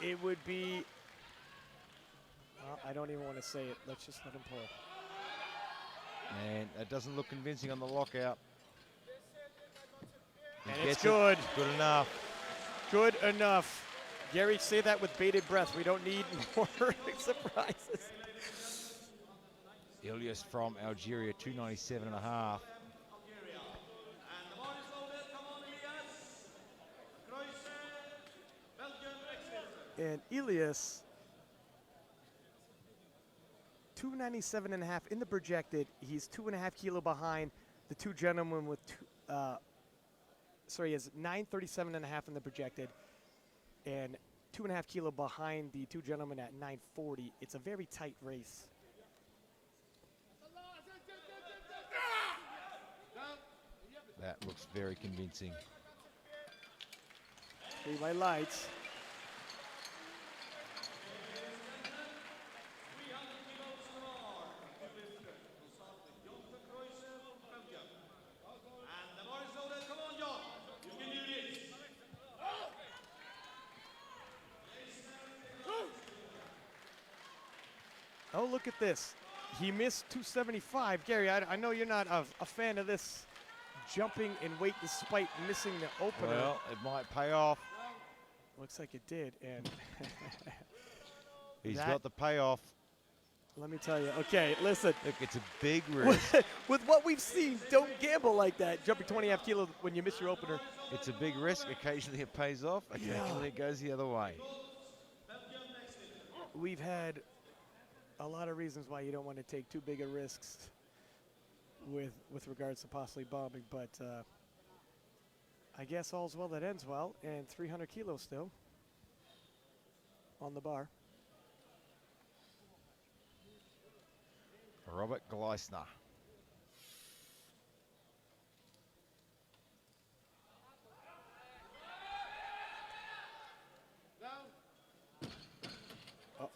It would be, well, I don't even want to say it. Let's just let him pull. And that doesn't look convincing on the lockout. And it's good. Good enough. Good enough. Gary, say that with bated breath. We don't need more surprises. Ilias from Algeria, 297 and a half. And Ilias, 297 and a half in the projected. He's 2.5 kilo behind the two gentlemen with he has 937 and a half in the projected and 2.5 kilo behind the two gentlemen at 940. It's a very tight race. That looks very convincing. Three white lights. Oh, look at this. He missed 275. Gary, I know you're not a fan of this jumping in weight despite missing the opener. Well, it might pay off. Looks like it did, and He's got the payoff. let me tell you. Okay, listen. Look, it's a big risk. With what we've seen, don't gamble like that. Jumping 20.5 kilos when you miss your opener. It's a big risk. Occasionally it pays off. Occasionally it goes the other way. We've had a lot of reasons why you don't want to take too big of risks with regards to possibly bombing, but I guess all's well that ends well, and 300 kilos still on the bar. Robert Gleisner. Uh-oh.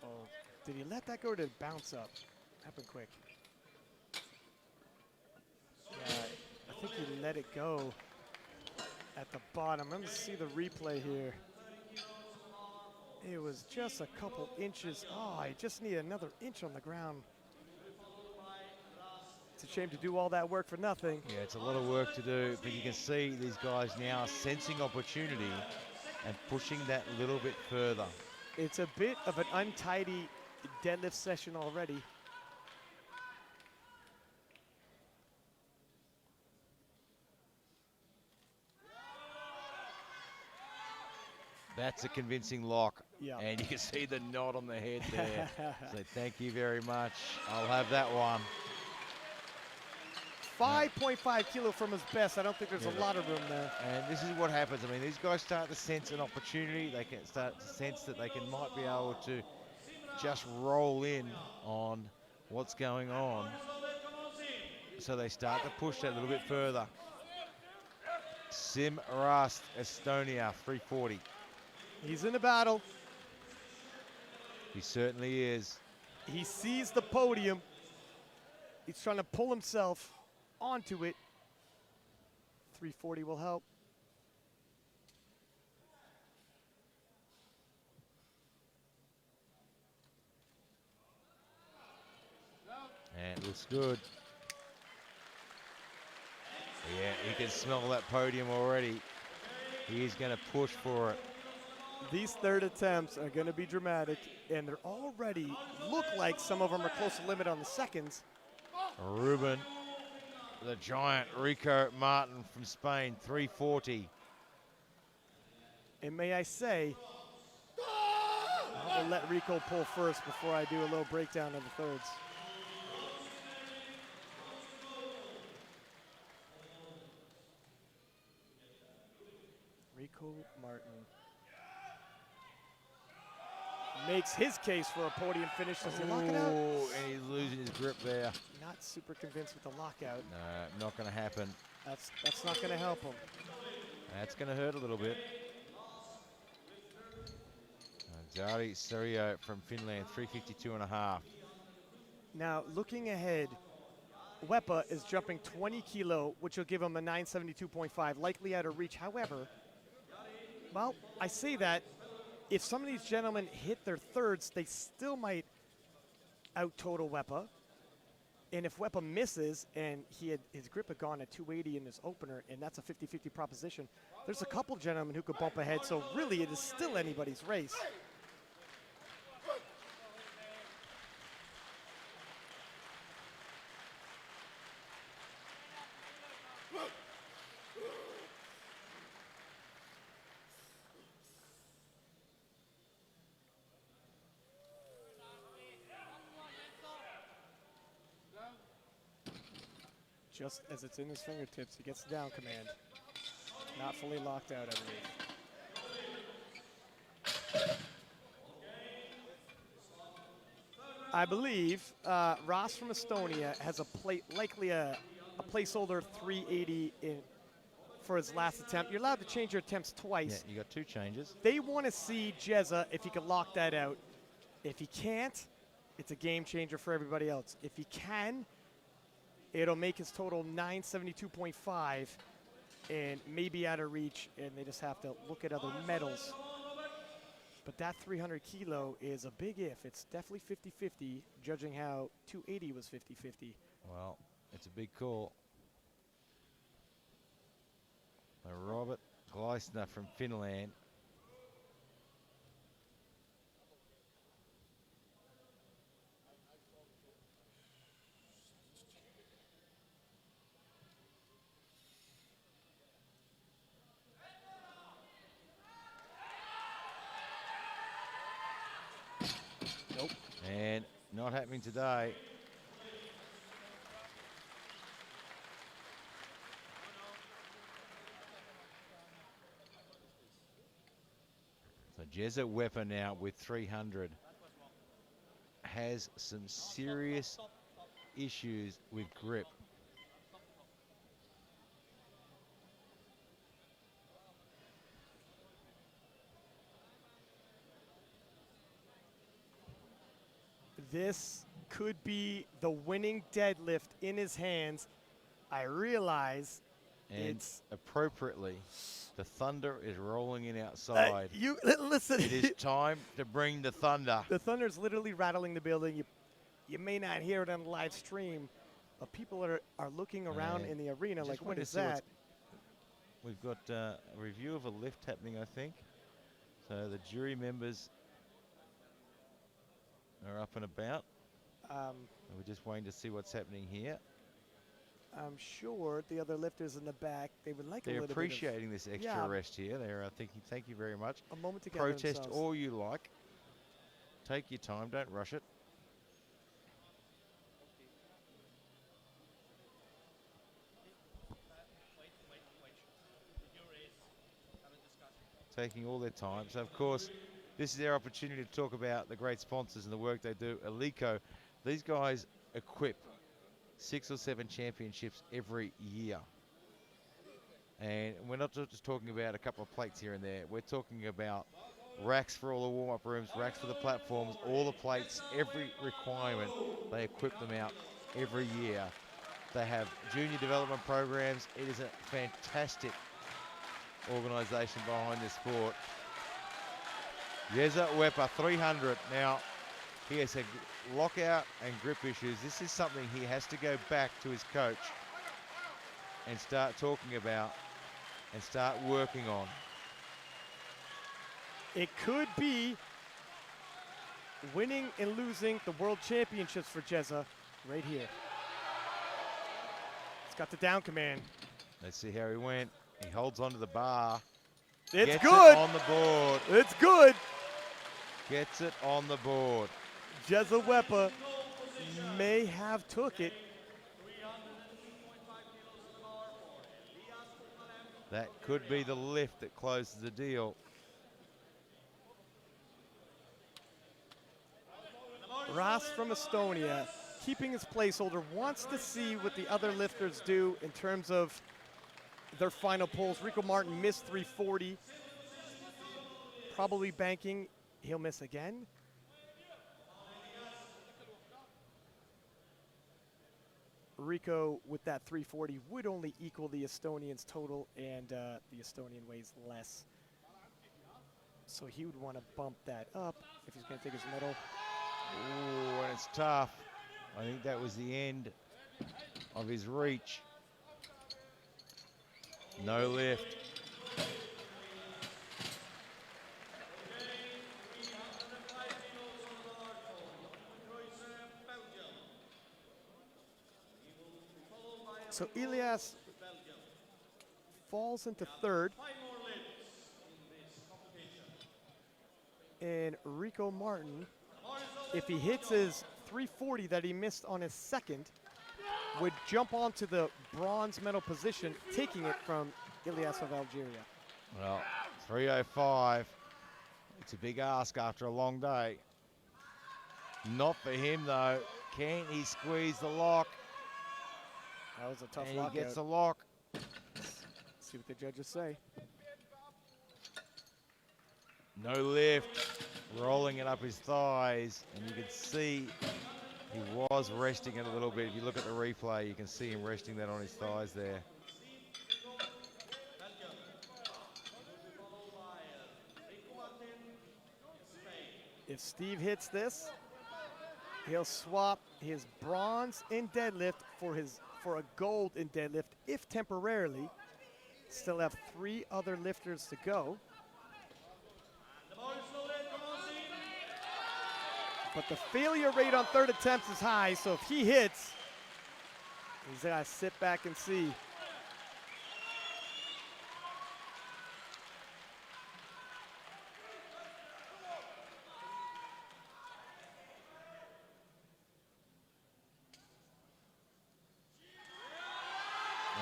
Did he let that go to bounce up? Happened quick. Yeah, I think he let it go at the bottom. Let me see the replay here. It was just a couple inches. Oh, I just need another inch on the ground. It's a shame to do all that work for nothing. Yeah, it's a lot of work to do, but you can see these guys now sensing opportunity and pushing that little bit further. It's a bit of an untidy deadlift session already. That's a convincing lock. Yeah. And you can see the nod on the head there. So thank you very much. I'll have that one. 5.5 kilo from his best. I don't think there's a lot of room there. And this is what happens. I mean, these guys start to sense an opportunity. They can start to sense that they might be able to just roll in on what's going on. So they start to push that a little bit further. Sim Rast, Estonia, 340. He's in a battle. He certainly is. He sees the podium. He's trying to pull himself onto it. 340 will help. And it looks good. Yeah, you can smell that podium already. He is going to push for it. These third attempts are going to be dramatic, and they're already look like some of them are close to limit on the seconds. Ruben, the giant Rico Martin from Spain, 340. And may I say, I will let Rico pull first before I do a little breakdown of the thirds. Rico Martin makes his case for a podium finish. Does he lock it out? Oh, and he's losing his grip there. Not super convinced with the lockout. No, not going to happen. That's not going to help him. That's going to hurt a little bit. Jari Serio from Finland, 352.5. Now, looking ahead, Wepa is jumping 20 kilo, which will give him a 972.5, likely out of reach. However, well, I say that if some of these gentlemen hit their thirds, they still might out-total Wepa. And if Wepa misses, and his grip had gone at 280 in his opener, and that's a 50-50 proposition, there's a couple gentlemen who could bump ahead. So really, it is still anybody's race. Just as it's in his fingertips, he gets the down command. Not fully locked out, I believe. Ross from Estonia has a plate, likely a placeholder 380 in for his last attempt. You're allowed to change your attempts twice. Yeah, you got 2 changes. They want to see Jezza if he can lock that out. If he can't, it's a game changer for everybody else. If he can, it'll make his total 972.5 and maybe out of reach, and they just have to look at other medals. But that 300 kilo is a big if. It's definitely 50-50, judging how 280 was 50-50. Well, it's a big call. Robert Gleisner from Finland. Nope. And not happening today. So Jezza Wepa now with 300 has some serious issues with grip. This could be the winning deadlift in his hands. I realize And it's appropriately, the thunder is rolling in outside. Listen. It is time to bring the thunder. The thunder's literally rattling the building. You may not hear it on the live stream, but people are looking around in the arena like, what is that? We've got a review of a lift happening, I think. So the jury members are up and about. We're just waiting to see what's happening here. I'm sure the other lifters in the back, they would like a They're little appreciating this extra rest here. They're thinking, thank you very much. a moment to get Protest themselves. all you like. Take your time, don't rush it. Taking all their time. So, of course, this is their opportunity to talk about the great sponsors and the work they do. Alico, these guys equip 6 or 7 championships every year. And we're not just talking about a couple of plates here and there. We're talking about racks for all the warm-up rooms, racks for the platforms, all the plates, every requirement. They equip them out every year. They have junior development programs. It is a fantastic organisation behind this sport. Jezza Wepa, 300. Now, he has a lockout and grip issues. This is something he has to go back to his coach and start talking about and start working on. It could be winning and losing the world championships for Jezza right here. He's got the down command. Let's see how he went. He holds onto the bar. It's Gets good. it on the board. It's good. Gets it on the board. Jezza Wepa may have took it. That could be the lift that closes the deal. Ross from Estonia, keeping his placeholder, wants to see what the other lifters do in terms of their final pulls. Rico Martin missed 340. Probably banking he'll miss again. Rico with that 340 would only equal the Estonian's total, and the Estonian weighs less. So he would want to bump that up if he's going to take his medal. Ooh, and it's tough. I think that was the end of his reach. No lift. So Elias falls into third. And Rico Martin, if he hits his 340 that he missed on his second, would jump onto the bronze medal position, taking it from Elias of Algeria. Well, 305. It's a big ask after a long day. Not for him, though. Can he squeeze the lock? That was a tough And lockout. he gets the lock. See what the judges say. No lift, rolling it up his thighs, and you can see he was resting it a little bit. If you look at the replay, you can see him resting that on his thighs there. If Steve hits this, he'll swap his bronze in deadlift for a gold in deadlift, if temporarily. Still have 3 other lifters to go. But the failure rate on third attempts is high, so if he hits, he's got to sit back and see.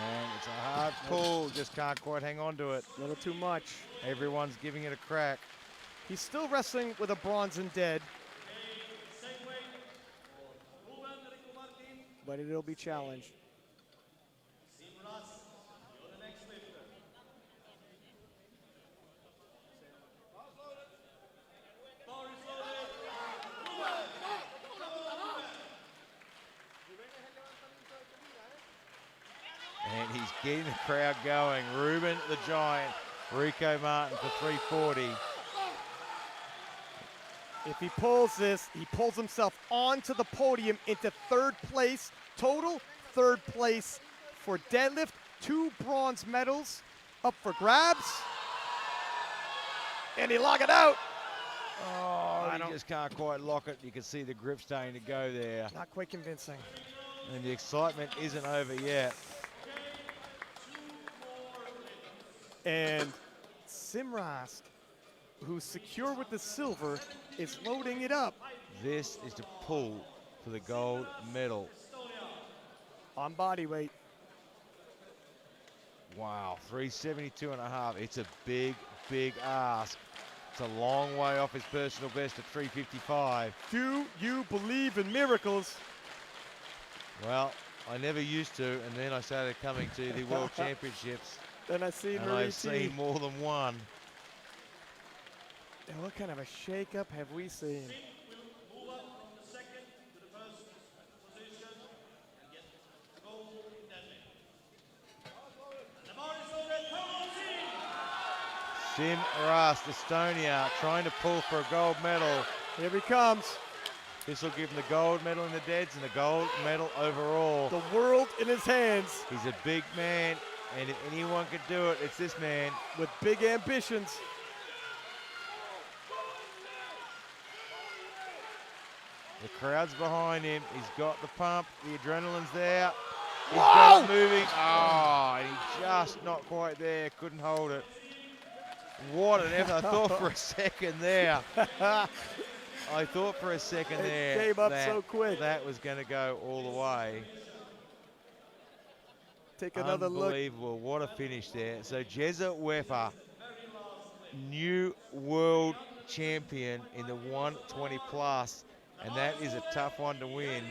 And it's a hard pull, just can't quite hang on to it. A little too much. Everyone's giving it a crack. He's still wrestling with a bronze in dead, but it'll be challenged. And he's getting the crowd going. Ruben the Giant, Rico Martin for 340. If he pulls this, he pulls himself onto the podium into third place. Total third place for deadlift. 2 bronze medals up for grabs. And he lock it out. Oh, he just can't quite lock it. You can see the grip starting to go there. Not quite convincing. And the excitement isn't over yet. And Simrast, who's secure with the silver, is loading it up. This is to pull for the gold medal. On body weight. Wow, 372 and a half. It's a big, big ask. It's a long way off his personal best at 355. Do you believe in miracles? Well, I never used to, and then I started coming to the World Championships. Then I see and Marie I've seen more than one. And what kind of a shakeup have we seen? Sim Rast, Estonia, trying to pull for a gold medal. Here he comes. This will give him the gold medal in the deads and the gold medal overall. The world in his hands. He's a big man, and if anyone could do it, it's this man. With big ambitions. The crowd's behind him. He's got the pump. The adrenaline's there. He's Whoa! got it moving. Oh, and he just not quite there. Couldn't hold it. What an effort. I thought for a second there. I thought for a second there. It came up so quick. That was going to go all the way. Take another look. Unbelievable. What a finish there. So Jezza Wepa, new world champion in the 120 plus. And that is a tough one to win.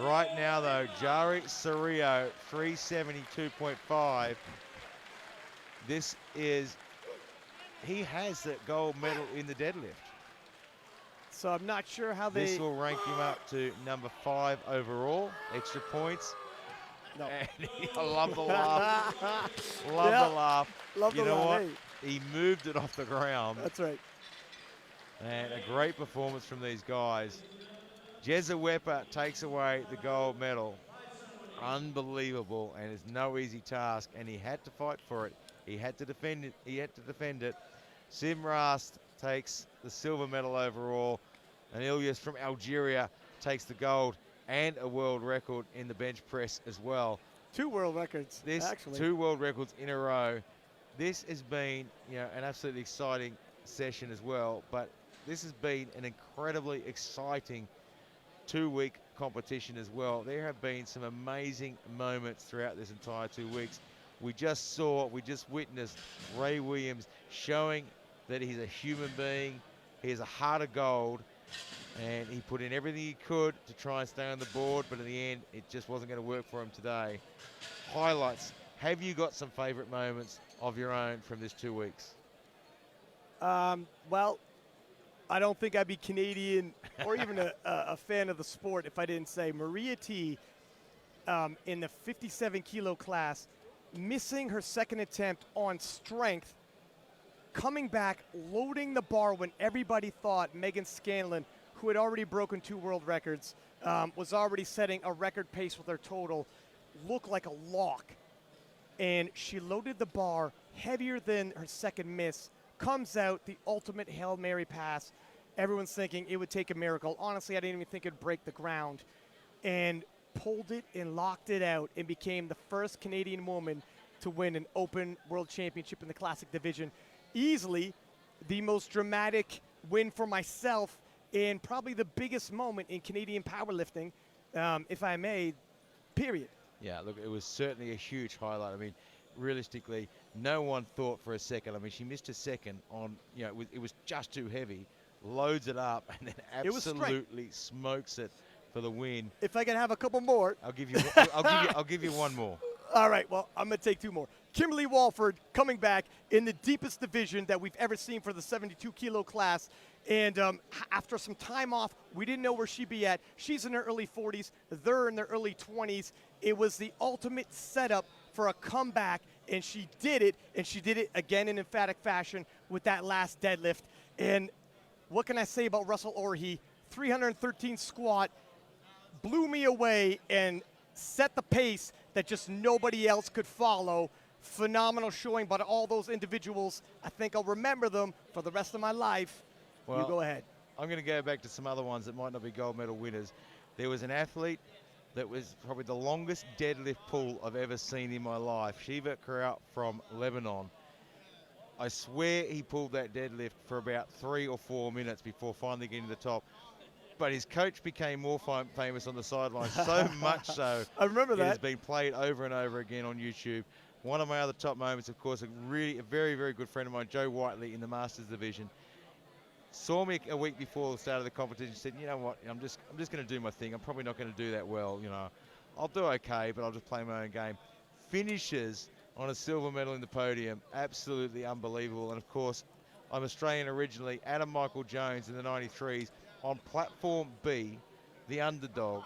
Right now, though, Jari Sario, 372.5. This is, he has that gold medal in the deadlift. So I'm not sure how they... This will rank him up to number 5 overall, extra points. No. And I love the laugh. Love the laugh. Love you the know laugh. what? Hey. He moved it off the ground. That's right. And a great performance from these guys. Jezza Wepa takes away the gold medal. Unbelievable, and it's no easy task, and he had to fight for it. He had to defend it. He had to defend it. Sim Rast takes the silver medal overall, and Ilyas from Algeria takes the gold and a world record in the bench press as well. 2 world records, actually. 2 world records in a row. This has been, an absolutely exciting session as well, but this has been an incredibly exciting 2-week competition as well. There have been some amazing moments throughout this entire 2 weeks. We just witnessed Ray Williams showing that he's a human being. He has a heart of gold, and he put in everything he could to try and stay on the board, but in the end, it just wasn't going to work for him today. Highlights, Have you got some favorite moments of your own from this 2 weeks? Well, I don't think I'd be Canadian or even a fan of the sport if I didn't say Maria T in the 57 kilo class, missing her second attempt on strength, coming back, loading the bar when everybody thought Megan Scanlon, who had already broken 2 world records, was already setting a record pace with her total, looked like a lock. And she loaded the bar heavier than her second miss, comes out, the ultimate Hail Mary pass. Everyone's thinking it would take a miracle. Honestly, I didn't even think it'd break the ground. And pulled it and locked it out and became the first Canadian woman to win an open world championship in the classic division. Easily the most dramatic win for myself and probably the biggest moment in Canadian powerlifting, if I may, period. Yeah, look, it was certainly a huge highlight. I mean, realistically, no one thought for a second. I mean, she missed a second on, it was just too heavy, loads it up, and then absolutely smokes it for the win. If I could have a couple more. I'll give you one more. All right, well, I'm going to take 2 more. Kimberly Walford coming back in the deepest division that we've ever seen for the 72 kilo class. And after some time off, we didn't know where she'd be at. She's in her early 40s. They're in their early 20s. It was the ultimate setup for a comeback, and she did it. And she did it again in emphatic fashion with that last deadlift. And what can I say about Russell Orhe? 313 squat, blew me away and set the pace that just nobody else could follow. Phenomenal showing by all those individuals. I think I'll remember them for the rest of my life. Well, you go ahead. I'm going to go back to some other ones that might not be gold medal winners. There was an athlete that was probably the longest deadlift pull I've ever seen in my life. Shiva Kraut from Lebanon. I swear he pulled that deadlift for about 3 or 4 minutes before finally getting to the top. But his coach became more famous on the sidelines, so much so. I remember that. It has been played over and over again on YouTube. One of my other top moments, of course, a very, very good friend of mine, Joe Whiteley, in the Masters division, saw me a week before the start of the competition, said, you know what, I'm just going to do my thing. I'm probably not going to do that well, I'll do okay, but I'll just play my own game. Finishes on a silver medal in the podium, absolutely unbelievable. And of course, I'm Australian originally. Adam Michael Jones in the 93s on platform B, the underdog,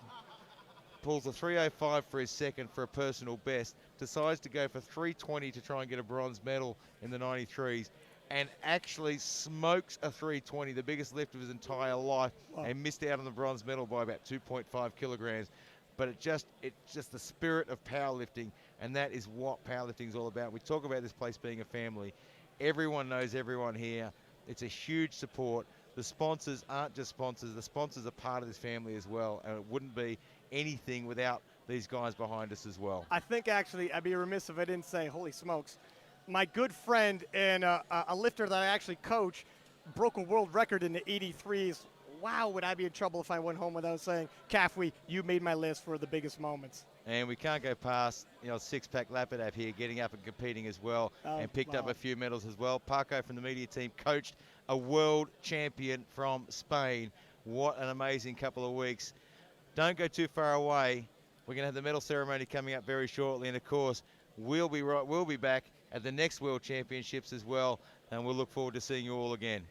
pulls a 305 for his second for a personal best, decides to go for 320 to try and get a bronze medal in the 93s, and actually smokes a 320, the biggest lift of his entire life, and missed out on the bronze medal by about 2.5 kilograms. But it's just the spirit of powerlifting, and that is what powerlifting is all about. We talk about this place being a family. Everyone knows everyone here. It's a huge support. The sponsors aren't just sponsors. The sponsors are part of this family as well, and it wouldn't be anything without these guys behind us as well. I think, actually, I'd be remiss if I didn't say, holy smokes, my good friend and a lifter that I actually coach broke a world record in the 83s. Wow, would I be in trouble if I went home without saying, Kafwi, you made my list for the biggest moments. And we can't go past, six-pack Lapidab here, getting up and competing as well, and picked up a few medals as well. Paco from the media team coached a world champion from Spain. What an amazing couple of weeks. Don't go too far away. We're going to have the medal ceremony coming up very shortly, and of course, we'll be back at the next World Championships as well, and we'll look forward to seeing you all again.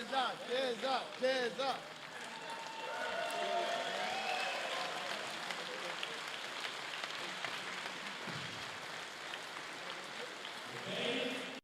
Hands up, hands up, hands up.